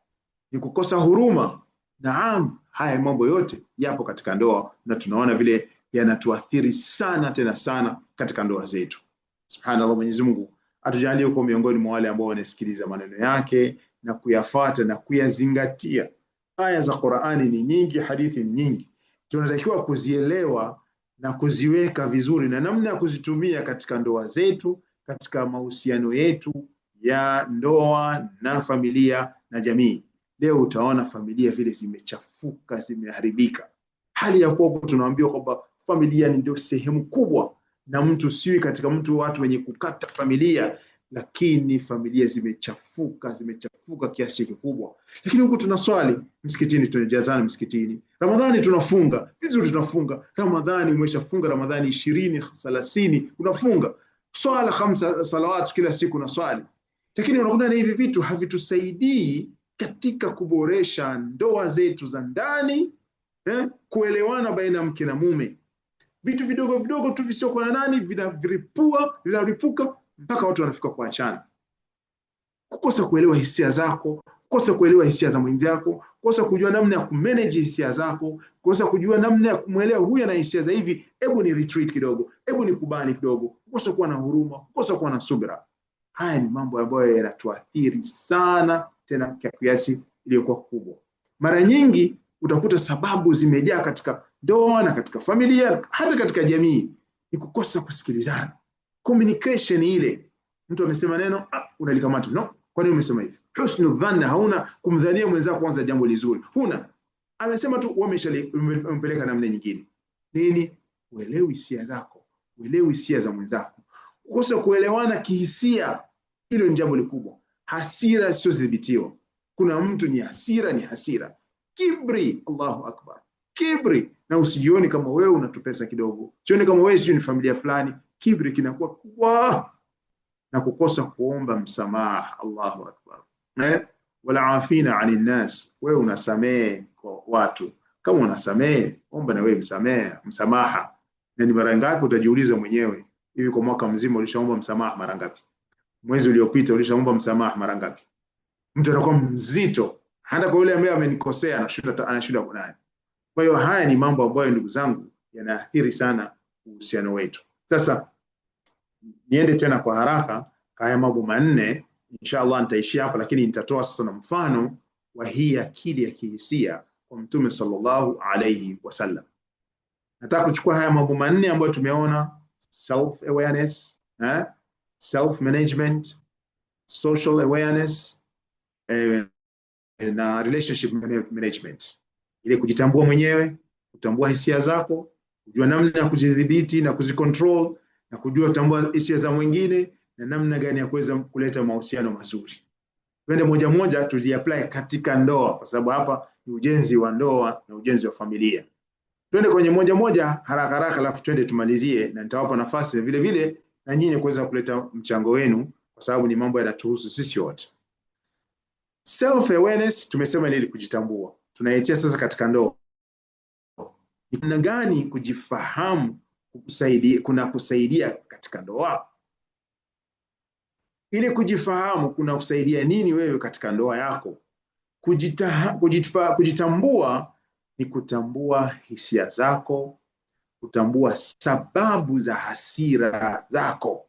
Ni kukosa huruma? Naam, haya mambo yote yapo katika ndoa na tunaona vile yanatuathiri sana tena sana katika ndoa zetu. Subhanallah, Mwenyezi Mungu atujalie uko miongoni mwa wale ambao wanasikiliza maneno yake na kuyafuata na kuyazingatia. Aya za Qur'ani ni nyingi, hadithi ni nyingi. Tunatakiwa kuzielewa na kuziweka vizuri na namna ya kuzitumia katika ndoa zetu, katika mahusiano yetu ya ndoa na familia na jamii. Leo utaona familia vile zimechafuka, zimeharibika. Hali ya kuwa tunaambiwa kwamba familia ndio sehemu kubwa, na mtu siwi katika watu wenye kukata familia, lakini familia zimechafuka kiasi kikubwa. Lakini huku tunaswali msikitini, tunajazana msikitini. Ramadhani tunafunga, vizuri tunafunga. Ramadhani umeshafunga Ramadhani 20, 30 unafunga. Swala 5 salawat kila siku na swali. Lakini unakuta hivi vitu havitusaidii katika kuboresha ndoa zetu za ndani, kuelewana baina mke na mume. Vitu vidogo vidogo tu visiokuwa na nani vinaripuka mpaka watu wanafika kuachana. Kukosa kuelewa hisia zako, kukosa kuelewa hisia za mwenzako, kukosa kujua namna ya kumanage hisia zako, kukosa kujua namna ya kumuelewa huyu ana hisia za hivi, hebu ni retreat kidogo, hebu ni kubani kidogo, kukosa kuwa na huruma, kukosa kuwa na subira. Haya ni mambo ambayo yanatuathiri sana tena kwa kiasi iliyokuwa kubwa. Mara nyingi utakuta sababu zimejaa katika ndoa na katika familia, hata katika jamii, ni kukosa kusikilizana. Communication ile, mtu amesema neno, unalikamata, no, kwa nini umesema hivi? Husnu dhanna, hauna kumdhania mwenzako kwanza jambo lizuri. Huna, amesema tu umempeleka namna nyingine. Nini? Uelewi hisia zako, uelewi hisia za mwenzako. Kukosa kuelewana kihisia, hilo ni jambo likubwa. Hasira sio dhibitiwa. Kuna mtu ni hasira. Kibri, Allahu Akbar. Kibri, na usijioni kama wewe unatupesa kidogo. Sioni kama wewe sio ni familia fulani. Kibri kinakuwa kubwa na kukosa kuomba msamaha. Allahu Akbar. Wala afina 'anil nas, wewe unasamehe kwa watu. Kama unasamehe, omba na wewe msamaha. Na ni mara ngapi utajiuliza mwenyewe, hivi kwa mwaka mzima ulishaomba msamaha mara ngapi? Mwezi uliopita ulishaomba msamaha mara ngapi? Mtu anakuwa mzito hata kwa yule ambaye amenikosea, anashinda kwa nani? Kwa hiyo haya ni mambo ambayo ndugu zangu yanaathiri sana uhusiano wetu. Sasa niende tena kwa haraka haya mambo manne, inshallah nitaishia hapa, lakini nitatoa sasa na mfano wa hii akili ya kihisia kwa Mtume sallallahu alayhi wasallam. Nataka kuchukua haya mambo manne ambayo tumeona: self awareness, self management, social awareness, na relationship management. Ile kujitambua mwenyewe, kutambua hisia zako, kujua namna ya kujidhibiti na kuzicontrol, na kujua kutambua hisia za mwingine na namna gani ya kuweza kuleta mahusiano mazuri. Twende moja moja tuziapply katika ndoa, kwa sababu hapa ni ujenzi wa ndoa na ujenzi wa familia. Twende kwenye moja moja haraka haraka, alafu twende tumalizie, na nitawapa nafasi vile vile na nyinyi kuweza kuleta mchango wenu, kwa sababu ni mambo yanatuhusu sisi wote. Self awareness tumesema ili kujitambua. Tunaitia sasa katika ndoa. Namna gani kujifahamu kusaidia katika ndoa? Ili kujifahamu kuna kusaidia nini wewe katika ndoa yako? Kujitambua ni kutambua hisia zako, kutambua sababu za hasira zako.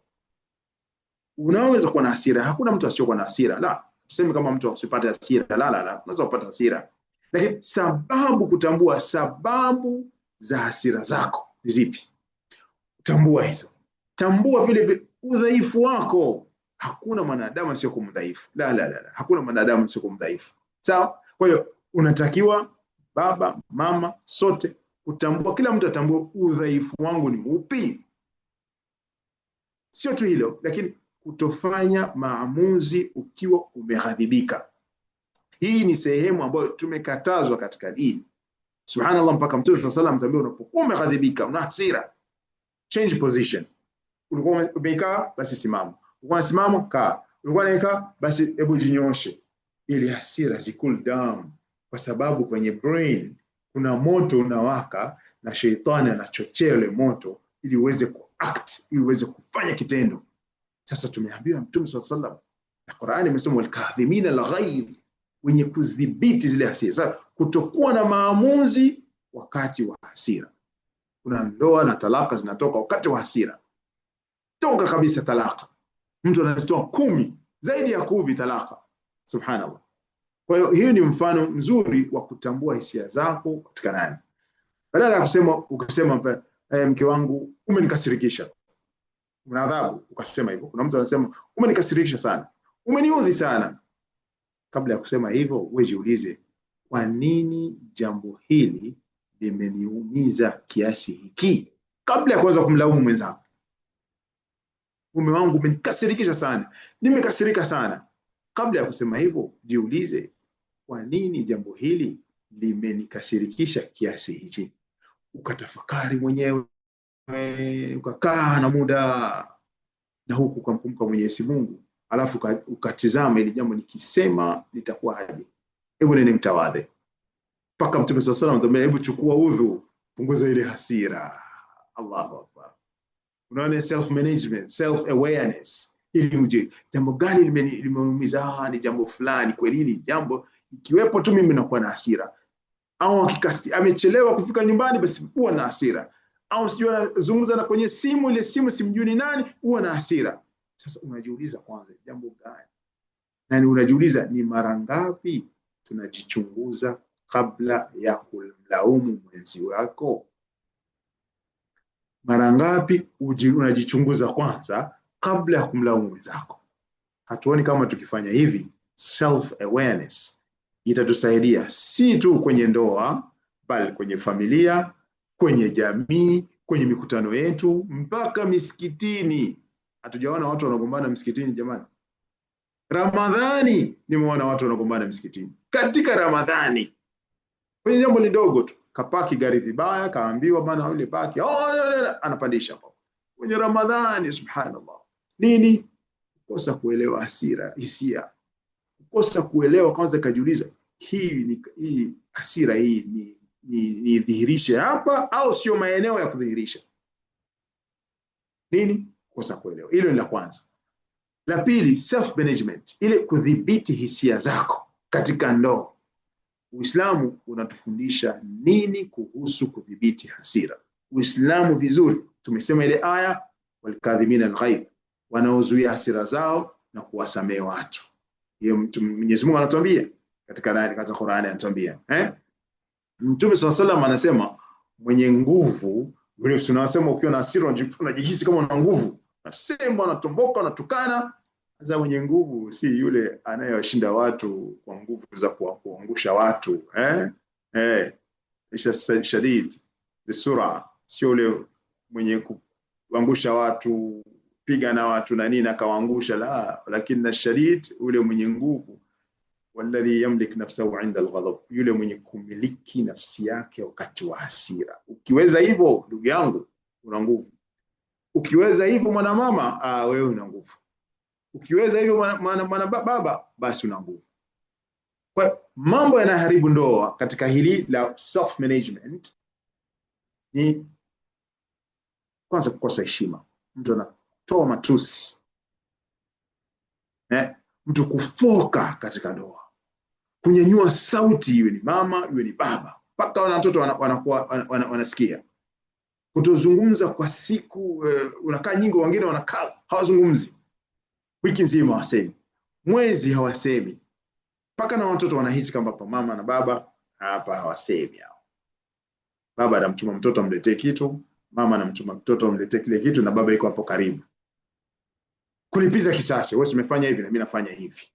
Unaweza kuwa na hasira, hakuna mtu asiyokuwa na hasira. La, tuseme kama mtu asipate hasira, la, unaweza kupata hasira. Lakini sababu, kutambua sababu za hasira zako ni zipi? Tambua hizo. Tambua vile udhaifu wako. Hakuna mwanadamu asiyokuwa mdhaifu. La, hakuna mwanadamu asiyokuwa mdhaifu. Sawa? Kwa hiyo unatakiwa baba, mama, sote kutambua, kila mtu atambue udhaifu wangu ni upi. Sio tu hilo, lakini kutofanya maamuzi ukiwa umeghadhibika. Hii ni sehemu ambayo tumekatazwa katika dini. Subhanallah, mpaka Mtume sallallahu alayhi wasallam unapokuwa umeghadhibika, una hasira, change position. Ulikuwa umekaa, basi simama. Ulikuwa unasimama, kaa. Ulikuwa unakaa, basi hebu jinyoshe, ili hasira zi cool down, kwa sababu kwenye brain kuna moto unawaka na sheitani anachochea ile moto ili uweze kuact, ili uweze kufanya kitendo. Sasa tumeambiwa Mtume sallallahu alayhi wasallam, na Qur'ani imesema wal-kadhimina al-ghayz, wenye kudhibiti zile hasira. Sasa kutokuwa na maamuzi wakati wa hasira. Kuna ndoa na talaka zinatoka wakati wa hasira. Toka kabisa talaka. Mtu anazitoa 10, zaidi ya 10 talaka. Subhanallah. Kwa hiyo hiyo ni mfano mzuri wa kutambua hisia zako katika nani. Badala ya ukasema mke wangu umenikasirikisha, una adhabu, ukasema hivyo. Kuna mtu anasema umenikasirikisha sana, umeniudhi sana. Kabla ya kusema hivyo, wewe jiulize, kwa nini jambo hili limeniumiza kiasi hiki? Kabla ya kuanza kumlaumu mwenzako. Mume wangu umenikasirikisha sana, nimekasirika sana. Kabla ya kusema hivyo, jiulize, kwa nini jambo hili limenikasirikisha kiasi hichi? Ukatafakari mwenyewe, ukakaa na muda, na huku ukamkumbuka Mwenyezi Mungu, alafu ukatizama ili jambo nikisema litakuwa aje. Hebu nene mtawadhe. Paka Mtume sallallahu alayhi wasallam, hebu chukua udhu, punguza ile hasira. Allahu Akbar. Unaona, self management, self awareness, ili uje jambo gani limeumiza, ni jambo fulani kweli, ni jambo ikiwepo tu mimi nakuwa na hasira. Au amechelewa kufika nyumbani, basi huwa na hasira. Au sijui anazungumza na kwenye simu, ile simu simjui ni nani, huwa na hasira. Sasa unajiuliza kwanza, jambo gani? Na unajiuliza ni mara ngapi tunajichunguza kabla ya kumlaumu mwenzi wako? Mara ngapi unajichunguza kwanza kabla ya kumlaumu mwenzako? Hatuoni kama tukifanya hivi, self awareness itatusaidia si tu kwenye ndoa, bali kwenye familia, kwenye jamii, kwenye mikutano yetu, mpaka misikitini. Hatujaona watu wanagombana msikitini jamani? Ramadhani nimeona watu wanagombana msikitini. Katika Ramadhani. Kwenye jambo lidogo tu, kapaki gari vibaya, kaambiwa bana yule paki, anapandisha hapo. Kwenye Ramadhani, subhanallah. Nini? Kukosa kuelewa hasira, hisia. Kukosa kuelewa kwanza, kajiuliza, hii hasira hii ni dhihirishe hapa au sio maeneo ya kudhihirisha? Nini? Kukosa kuelewa. Hilo ni la kwanza. La pili, self management, ile kudhibiti hisia zako katika ndoa. Uislamu unatufundisha nini kuhusu kudhibiti hasira? Uislamu vizuri, tumesema ile aya walikadhimina alghayb, wanaozuia hasira zao na kuwasamehe watu. Hiyo Mwenyezi Mungu anatuambia katika Qur'ani, anatuambia Mtume SAW anasema mwenye nguvu, vile tunasema ukiwa na hasira unajihisi kama una nguvu, unasema, unatomboka, unatukana. Sasa mwenye nguvu si yule anayewashinda watu kwa nguvu za kuangusha watu, shadid bisura, sio yule mwenye kuangusha watu, piga na watu na nini akawaangusha, la, lakini na shadid ule mwenye nguvu walladhi yamlik nafsahu 'inda al-ghadab, yule mwenye kumiliki nafsi yake wakati wa hasira. Ukiweza hivyo ndugu yangu, una nguvu. Ukiweza hivyo mwanamama, wewe una nguvu. Ukiweza hivyo mwana baba, basi una nguvu. Kwa mambo yanaharibu ndoa katika hili la self management ni kwanza kukosa heshima. Mtu anatoa matusi, mtu kufoka katika ndoa, kunyanyua sauti, iwe ni mama iwe ni baba, mpaka watoto wanakuwa wanasikia. Kutozungumza kwa siku, unakaa nyingi, wengine wanakaa hawazungumzi wiki nzima, hawasemi, mwezi hawasemi, mpaka na watoto wanahisi kama mama na baba hapa hawasemi hao. Baba anamtuma mtoto amletee kitu, mama anamtuma mtoto amletee kile kitu, na baba yuko hapo karibu kulipiza kisasi. Wewe umefanya hivi na mimi nafanya hivi.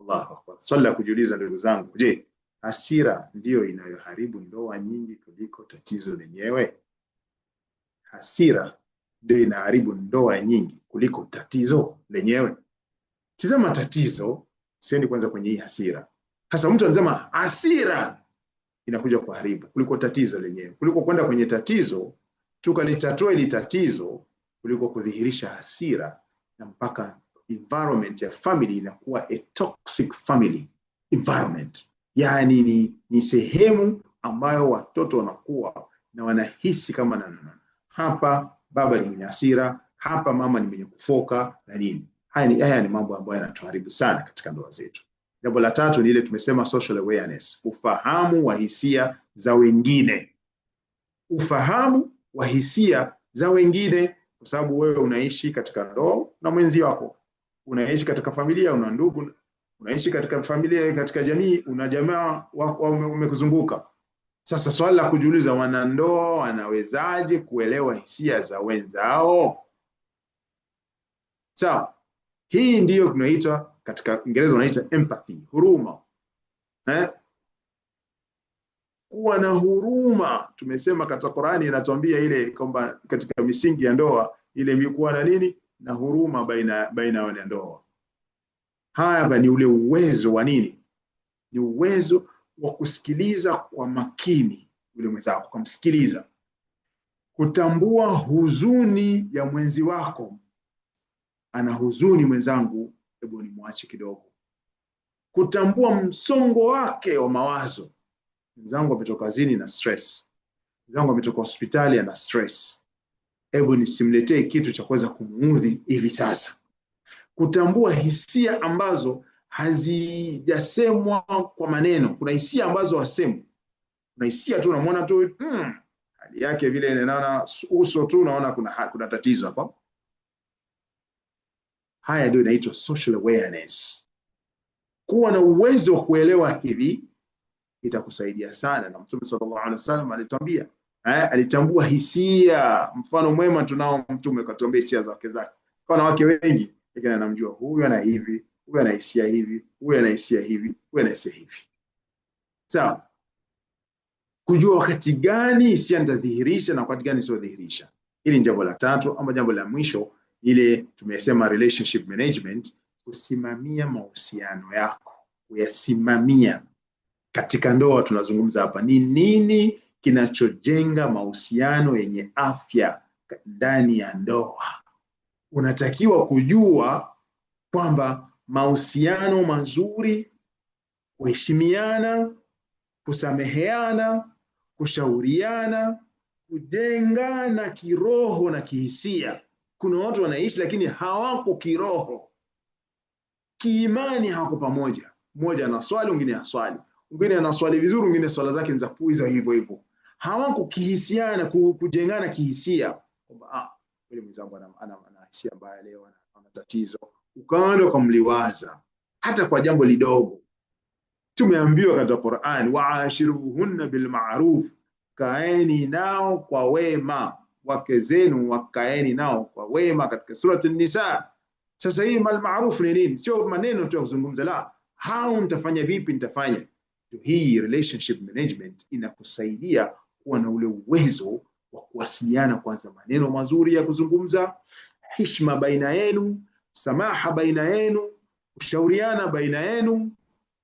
Allahu Akbar. Swali la kujiuliza ndugu zangu, je, hasira ndiyo inayoharibu ndoa nyingi kuliko tatizo lenyewe? Hasira ndio inaharibu ndoa nyingi kuliko tatizo lenyewe? Tazama tatizo, sieni kwanza kwenye hii hasira. Sasa mtu anasema hasira inakuja kuharibu kuliko tatizo lenyewe, kuliko kwenda kwenye tatizo tukalitatua ile tatizo, kuliko kudhihirisha hasira na mpaka environment ya family inakuwa a toxic family environment. Yani ni sehemu ambayo watoto wanakuwa na wanahisi kama hapa baba ni mwenye hasira, hapa mama ni mwenye kufoka na nini. Haya ni mambo ambayo yanatuharibu sana katika ndoa zetu. Jambo la tatu ni ile tumesema social awareness, ufahamu wa hisia za wengine. Ufahamu wa hisia za wengine, kwa sababu wewe unaishi katika ndoa na mwenzi wako, unaishi katika familia, una ndugu, unaishi katika familia, katika jamii, una jamaa wako umekuzunguka. Sasa swali la kujiuliza, wanandoa wanawezaje kuelewa hisia za wenzao? Sawa, hii ndiyo tunaita katika Kiingereza wanaita empathy, huruma. Kuwa na huruma. Tumesema katika Qur'ani inatuambia ile kwamba katika misingi ya ndoa ile kuwa na nini? Na huruma baina ya wanandoa. Hapa ni ule uwezo wa nini? Ni uwezo wa kusikiliza kwa makini yule mwenzako, kumsikiliza. Kutambua huzuni ya mwenzi wako. Ana huzuni mwenzangu, hebu nimwache kidogo. Kutambua msongo wake wa mawazo. Mwenzangu ametoka kazini na stress. Mwenzangu ametoka hospitali ana stress. Hebu nisimletee kitu cha kuweza kumuudhi hivi sasa. Kutambua hisia ambazo hazijasemwa kwa maneno. Kuna hisia ambazo hasemwi. Kuna hisia tu unamwona tu hali yake vile, naona uso tu unaona kuna tatizo hapa. Haya ndio inaitwa social awareness. Kuwa na uwezo wa kuelewa hivi itakusaidia sana. Na Mtume sallallahu alaihi wasallam alituambia, alitambua hisia. Mfano mwema tunao, Mtume katuambia hisia za wake zake. Kuna wake wengi lakini anamjua huyu ana hivi, huyu ana hisia hivi, huyu ana hisia hivi, huyu ana hisia hivi. Sawa. Kujua wakati gani hisia nitadhihirisha na wakati gani sio dhihirisha. Hili ni jambo la tatu. Ama jambo la mwisho ile tumesema relationship management, kusimamia mahusiano yako, kuyasimamia. Katika ndoa tunazungumza hapa ni nini kinachojenga mahusiano yenye afya ndani ya ndoa. Unatakiwa kujua kwamba mahusiano mazuri, kuheshimiana, kusameheana, kushauriana, kujengana kiroho na kihisia. Kuna watu wanaishi lakini hawako kiroho, kiimani hawako pamoja. Mmoja anaswali, mwingine haswali. Mwingine anaswali vizuri, mwingine swala zake ni za puiza hivyo hivyo. Hawako kihisiana, kujengana kihisia. Kwamba yule mwenzangu ana hisia mbaya leo, ana tatizo. Ukaenda kumliwaza hata kwa jambo lidogo. Tumeambiwa katika Qur'an, wa'ashiruhunna bil ma'ruf, kaeni nao kwa wema. Wake zenu wakaeni nao kwa wema katika surati an-Nisa. Sasa hii mal ma'ruf ni nini? Sio maneno tu ya kuzungumza, la. Hao mtafanya vipi? Nitafanya. Hii relationship management inakusaidia kuwa na ule uwezo wa kuwasiliana, kwanza maneno mazuri ya kuzungumza, heshima baina yenu, samaha baina yenu, kushauriana baina yenu,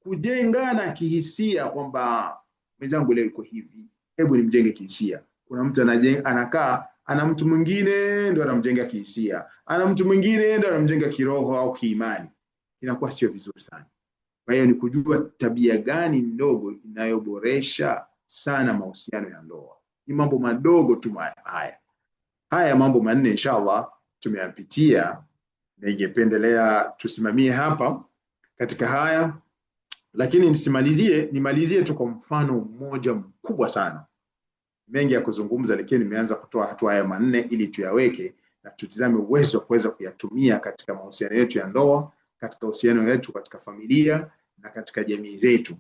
kujengana kihisia kwamba mwenzangu leo iko hivi, hebu nimjenge kihisia. Kuna mtu anakaa ana mtu mwingine ndio anamjenga kihisia, ana mtu mwingine ndio anamjenga kiroho au kiimani. Inakuwa sio vizuri sana. Kwa hiyo ni kujua tabia gani ndogo inayoboresha sana mahusiano ya ndoa. Ni mambo madogo tu haya mambo manne inshallah tumeyapitia, na ningependelea tusimamie hapa katika haya, lakini nimalizie tu kwa mfano mmoja mkubwa sana. Mengi ya kuzungumza, lakini nimeanza kutoa hatua haya manne ili tuyaweke na tutizame uwezo wa kuweza kuyatumia katika mahusiano yetu ya ndoa, katika uhusiano wetu katika familia na katika jamii zetu,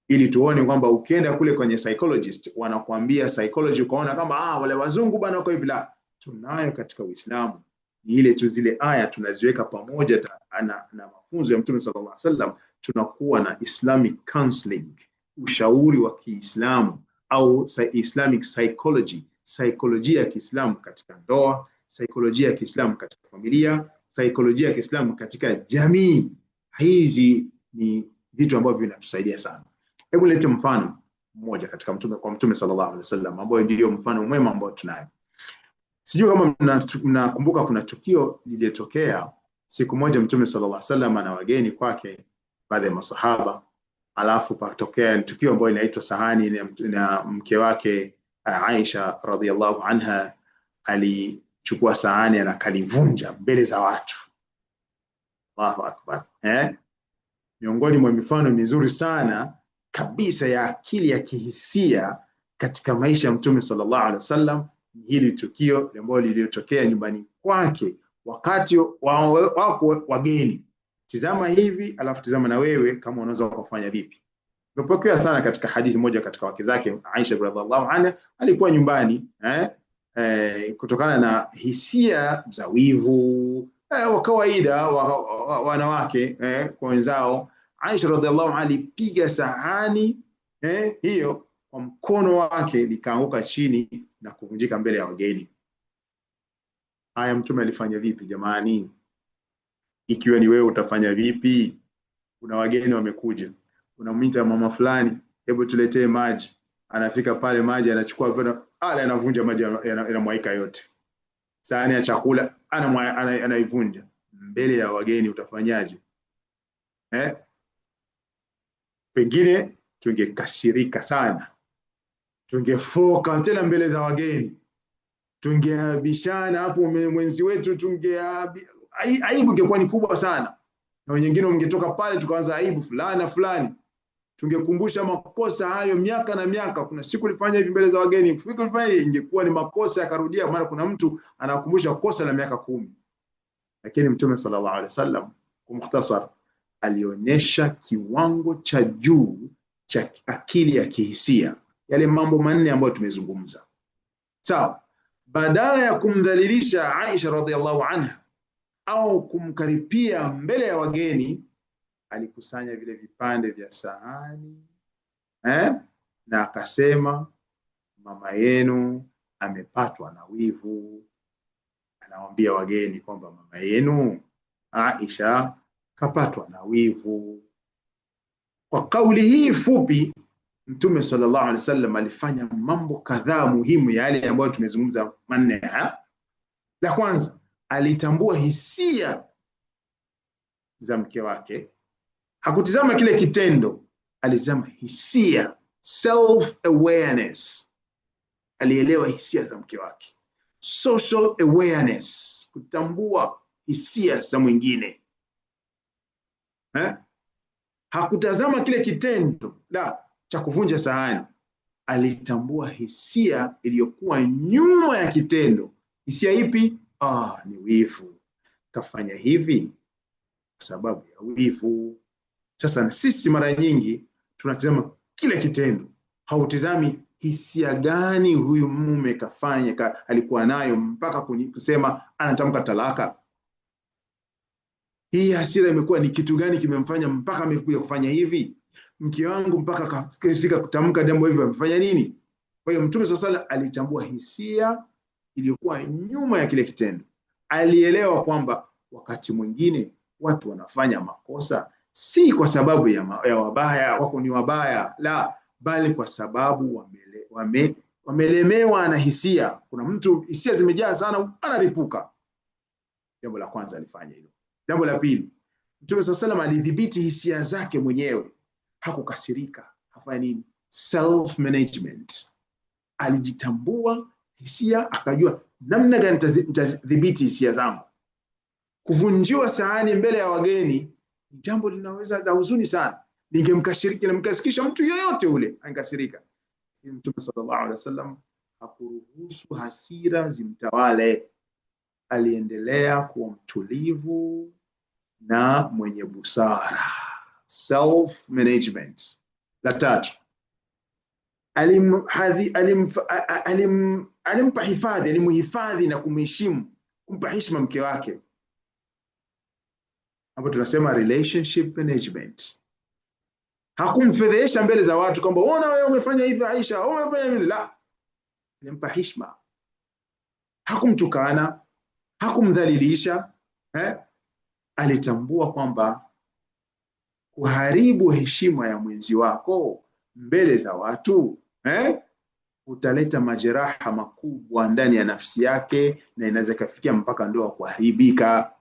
ili tuone kwamba ukienda kule kwenye psychologist wanakuambia psychology ukaona kama wale wazungu bana wako hivi, la, tunayo katika Uislamu. Ni ile tu zile aya tunaziweka pamoja na mafunzo ya Mtume sallallahu alaihi wasallam, tunakuwa na Islamic counseling, ushauri wa Kiislamu au Islamic psychology, saikolojia ya Kiislamu katika ndoa, saikolojia ya Kiislamu katika familia, saikolojia ya Kiislamu katika jamii. Hizi ni vitu ambavyo vinatusaidia sana. Hebu nilete mfano mmoja katika Mtume sallallahu alaihi wasallam, ambao ndio mfano mwema ambao tunayo. Sijui kama mnakumbuka kuna tukio lilitokea siku moja Mtume sallallahu alaihi wasallam na wageni kwake, baadhi ya masahaba, alafu patokea tukio ambalo inaitwa sahani na mke wake Aisha radhiallahu anha alichukua sahani na kalivunja mbele za watu. Allahu akbar. Miongoni mwa mifano mizuri sana kabisa ya akili ya kihisia katika maisha ya Mtume sallallahu alaihi wasallam, hili tukio ambalo lilitokea nyumbani kwake wakati wako wageni. Tizama hivi, alafu tizama na wewe kama unaweza kufanya vipi. Tumepokea sana katika hadithi moja katika wake zake Aisha radhiallahu anha, alikuwa nyumbani kutokana na hisia za wivu wa kawaida wanawake kwa wenzao. Aisha radhiallahu anha alipiga sahani hiyo kwa mkono wake, likaanguka chini na kuvunjika mbele ya wageni. Haya, Mtume alifanya vipi jamani? Ikiwa ni wewe utafanya vipi? Kuna wageni wamekuja, unamwita mama fulani, hebu tuletee maji. Anafika pale, maji anachukua vile anavunja maji, yanamwaika yote. Sahani ya chakula anaivunja mbele ya wageni, utafanyaje? Pengine tungekasirika sana, tungefoka tena mbele za wageni, tungeabishana hapo mwenzi wetu, aibu ingekuwa ni kubwa sana, na wengine wangetoka pale tukaanza aibu fulani. Tungekumbusha makosa hayo miaka na miaka. Kuna siku ulifanya hivi mbele za wageni, siku ulifanya, ingekuwa ni makosa yakarudia, maana kuna mtu anakumbusha kosa la miaka 10. Lakini Mtume sallallahu alaihi wasallam kwa mukhtasar alionyesha kiwango cha juu cha akili ya kihisia, yale mambo manne ambayo tumezungumza. Sawa, badala ya kumdhalilisha Aisha radhiallahu anha au kumkaripia mbele ya wageni, alikusanya vile vipande vya sahani na akasema, mama yenu amepatwa na wivu. Anawaambia wageni kwamba mama yenu Aisha kapatwa na wivu. Kwa kauli hii fupi, Mtume sallallahu alaihi wasallam alifanya mambo kadhaa muhimu ya yale ambayo tumezungumza manne. La kwanza, alitambua hisia za mke wake. Hakutizama kile kitendo, alitazama hisia, self awareness. Alielewa hisia za mke wake. Social awareness, kutambua hisia za mwingine. Hakutazama kile kitendo cha kuvunja sahani, alitambua hisia iliyokuwa nyuma ya kitendo. Hisia ipi? Ni wivu. Kafanya hivi kwa sababu ya wivu. Sasa sisi mara nyingi tunatazama kile kitendo, hautizami hisia gani huyu mume kafanya, alikuwa nayo mpaka kusema anatamka talaka. Hii hasira imekuwa ni kitu gani kimemfanya mpaka amekuja kufanya hivi? Mke wangu mpaka kafika kutamka jambo hivyo, amefanya nini? Kwa hiyo Mtume sallallahu alaihi wasallam alitambua hisia iliyokuwa nyuma ya kile kitendo. Alielewa kwamba wakati mwingine watu wanafanya makosa si kwa sababu ya wabaya wako ni wabaya, la, bali kwa sababu wamelemewa na hisia. Kuna mtu hisia zimejaa sana, anaripuka. Jambo la kwanza alifanya hilo. Jambo la pili, Mtume SAW alidhibiti hisia zake mwenyewe, hakukasirika, hafanya nini? Self management. Alijitambua hisia, akajua namna gani nitadhibiti hisia zangu. Kuvunjiwa sahani mbele ya wageni ni jambo linaweza la huzuni sana, ningemkasirikisha mtu yeyote ule, angekasirika. Mtume sallallahu alaihi wasallam hakuruhusu hasira zimtawale, aliendelea kuwa mtulivu na mwenye busara. Self management. La tatu, alimpa hifadhi, alimuhifadhi na kumheshimu, kumpa heshima mke wake, hapo tunasema relationship management. Hakumfedhesha mbele za watu kwamba ona wewe umefanya hivi Aisha, wewe umefanya hivi, la, alimpa heshima. Hakumtukana, hakumdhalilisha, alitambua kwamba kuharibu heshima ya mwenzi wako mbele za watu utaleta majeraha makubwa ndani ya nafsi yake, na inaweza kufikia mpaka ndoa kuharibika.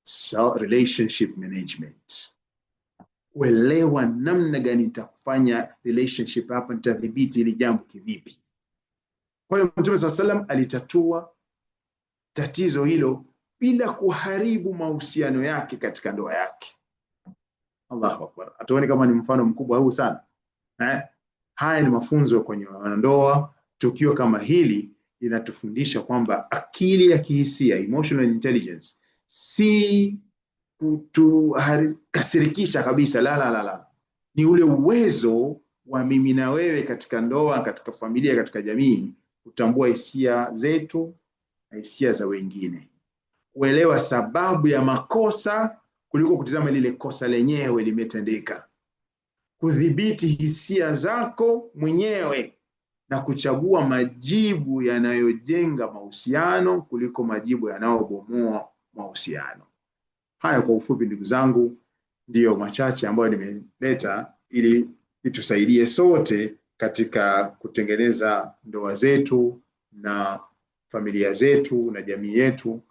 So, relationship management, kuelewa namna gani nitakufanya relationship hapa, nitadhibiti ili jambo kivipi. Kwa hiyo Mtume SAW alitatua tatizo hilo bila kuharibu mahusiano yake katika ndoa yake. Allahu Akbar. Atuone kama ni mfano mkubwa huu sana. Haya ni mafunzo kwenye wanandoa. Tukio kama hili linatufundisha kwamba akili ya kihisia, emotional intelligence, si kutukasirikisha kabisa, la. Ni ule uwezo wa mimi na wewe katika ndoa, katika familia, katika jamii, kutambua hisia zetu na hisia za wengine, kuelewa sababu ya makosa kuliko kutizama lile kosa lenyewe limetendeka, kudhibiti hisia zako mwenyewe na kuchagua majibu yanayojenga mahusiano kuliko majibu yanayobomoa mahusiano. Haya kwa ufupi, ndugu zangu, ndiyo machache ambayo nimeleta ili itusaidie sote katika kutengeneza ndoa zetu na familia zetu na jamii yetu,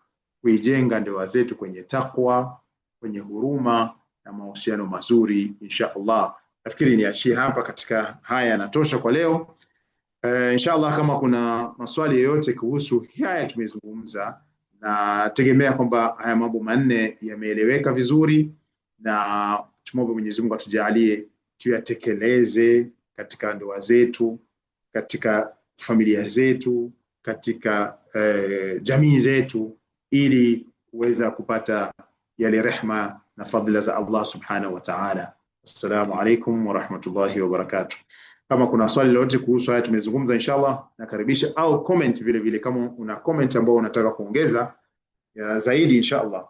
kuijenga ndoa zetu kwenye takwa, kwenye huruma na mahusiano mazuri, insha Allah. Nafikiri niachie hapa katika haya, yanatosha kwa leo. Insha Allah, kama kuna maswali yoyote kuhusu haya tumezungumza, na tegemea kwamba haya mambo manne yameeleweka vizuri, na tumombe Mwenyezi Mungu atujalie tuyatekeleze katika ndoa zetu, katika familia zetu, katika jamii zetu, ili kuweza kupata yale rehma na fadhila za Allah subhanahu wa ta'ala. Assalamu alaikum wa rahmatullahi wa barakatuh. Kama kuna swali lolote kuhusu haya tumezungumza, inshallah nakaribisha, au comment vile vile, kama una comment ambao unataka kuongeza ya zaidi, inshallah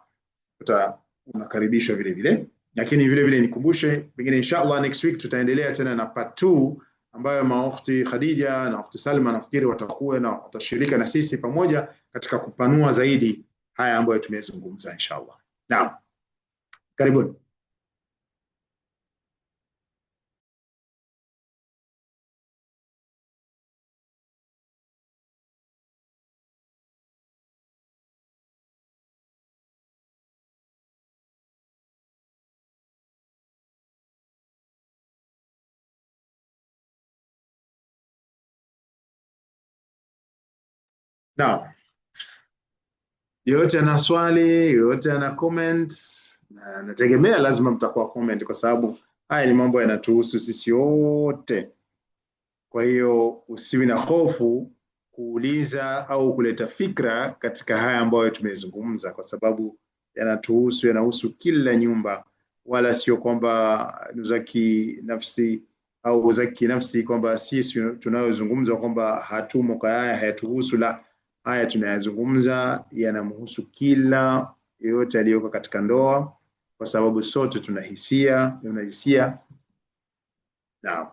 unakaribishwa vile vile. Lakini vile vile nikumbushe, pengine inshallah next week tutaendelea tena na part 2 ambayo maofti Khadija na ofti Salma nafikiri watakuwa na watashirika na sisi pamoja katika kupanua zaidi haya ambayo tumezungumza, inshallah. Naam, karibuni. Now, yote ana swali, yote ana comment, na nategemea lazima mtakuwa comment, kwa sababu haya ni mambo yanatuhusu sisi wote. Kwa hiyo usiwi na hofu kuuliza au kuleta fikra katika haya ambayo tumezungumza, kwa sababu yanatuhusu, yanahusu kila nyumba, wala sio kwamba nuzaki nafsi au uzaki nafsi kwamba sisi tunayozungumza kwamba hatumo kwa haya hayatuhusu. La, haya tunayazungumza yanamhusu kila yeyote aliyoko katika ndoa, kwa sababu sote tuna hisia. Naam.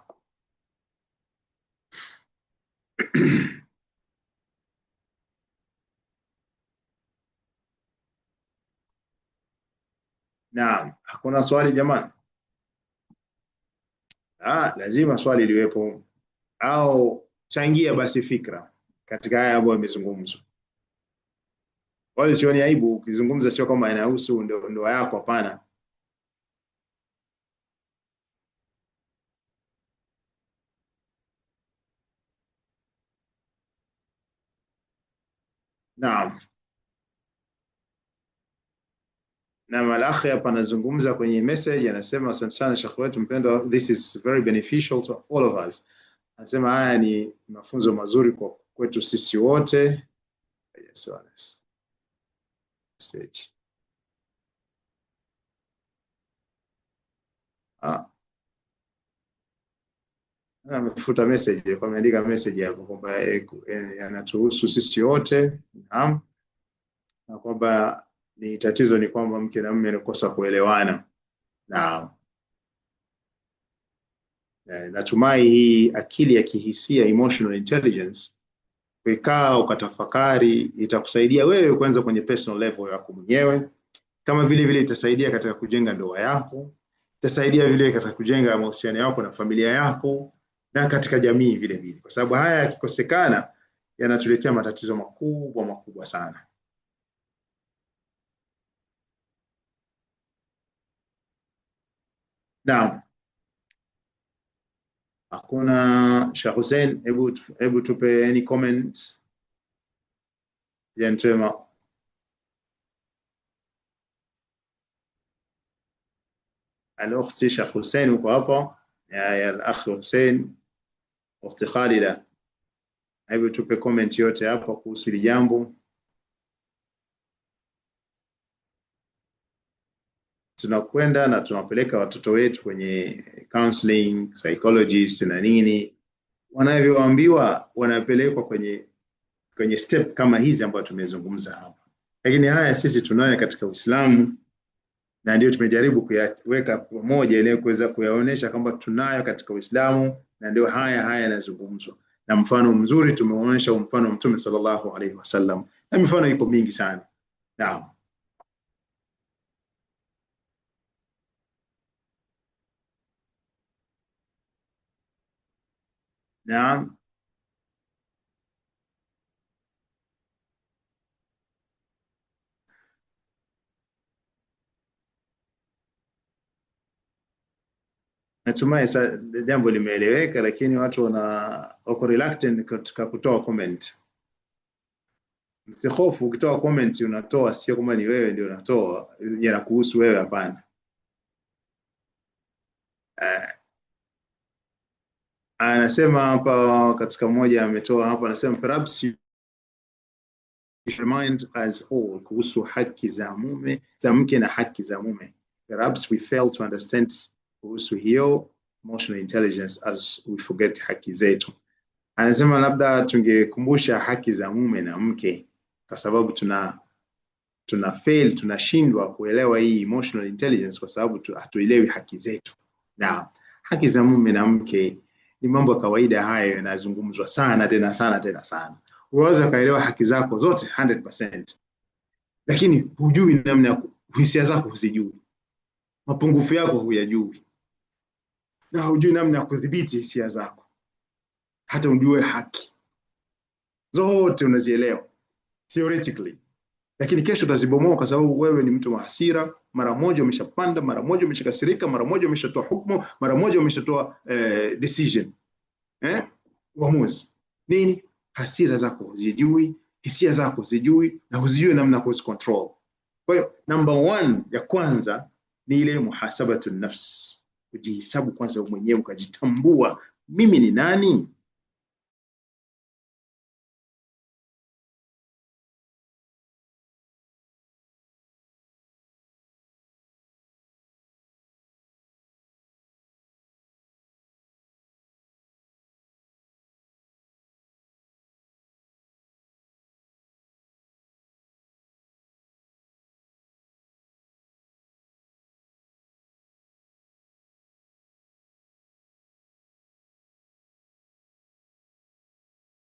Naam, hakuna swali jamani? Lazima swali liwepo, au changia basi fikra katika haya ambayo yamezungumzwa. Wala sioni aibu ukizungumza, sio kama inahusu ndoa yako, hapana. Naam. Na malakhi hapa anazungumza kwenye message, anasema asante sana Sheikh wetu mpendwa, this is very beneficial to all of us. Anasema haya ni mafunzo mazuri kwa kwetu sisi wote. Yes, honest. Message. Amefuta message, kwa ameandika message hapo kwamba yanatuhusu sisi wote. Naam. Na kwamba ni tatizo ni kwamba mke na mume wanakosa kuelewana. Naam. Natumai hii akili ya kihisia, emotional intelligence, ukikaa ukatafakari, itakusaidia wewe kwanza kwenye personal level yako mwenyewe, kama vile itasaidia katika kujenga ndoa yako, itasaidia vile katika kujenga mahusiano yako na familia yako na katika jamii vile, kwa sababu haya yakikosekana yanatuletea matatizo makubwa sana. Naam. Hakuna Sheikh Hussein, hebu tupe any comment yanasema. Al-Ukhti Sheikh Hussein uko hapa, ya al-Akh Hussein, Ukhti Khalida, hebu tupe comment yote hapa kuhusu hili jambo. Tunakwenda na tunapeleka watoto wetu kwenye counseling, psychologist na nini, wanavyoambiwa wanapelekwa kwenye step kama hizi ambazo tumezungumza hapa. Lakini haya sisi tunayo katika Uislamu, na ndio tumejaribu kuyaweka pamoja ili kuweza kuyaonesha kwamba tunayo katika Uislamu, na ndio haya yanazungumzwa. Na mfano mzuri tumeonyesha mfano Mtume sallallahu alaihi wasallam, na mifano ipo mingi sana. Naam. Naam. Natumai jambo limeeleweka, lakini watu wako reluctant katika kutoa comment. Msihofu, ukitoa comment unatoa, sio kama ni wewe ndio unatoa, yanakuhusu wewe, hapana. Anasema hapa katika moja ametoa hapa, anasema perhaps you remind us all kuhusu haki za mke na haki za mume. Perhaps we fail to understand kuhusu hiyo emotional intelligence as we forget haki zetu. Anasema labda tungekumbusha haki za mume na mke, kwa sababu tunashindwa kuelewa hii emotional intelligence kwa sababu hatuelewi haki zetu. Na haki za mume na mke ni mambo ya kawaida, hayo yanazungumzwa sana tena sana. Unaweza kaelewa haki zako zote 100%, lakini hujui namna, hisia zako huzijui, mapungufu yako huyajui, na hujui namna ya kudhibiti hisia zako. Hata ujue haki zote unazielewa theoretically, lakini kesho utazibomoa kwa sababu wewe ni mtu wa hasira. Mara moja umeshapanda, mara moja umeshakasirika, mara moja umeshatoa hukumu, mara moja umeshatoa decision, uamuzi. Nini? Hasira zako huzijui, hisia zako huzijui, na huzijui namna ya kuzicontrol. Kwa hiyo number 1 ya kwanza ni ile muhasabatu nafs, kujihesabu kwanza mwenyewe, ukajitambua mimi ni nani.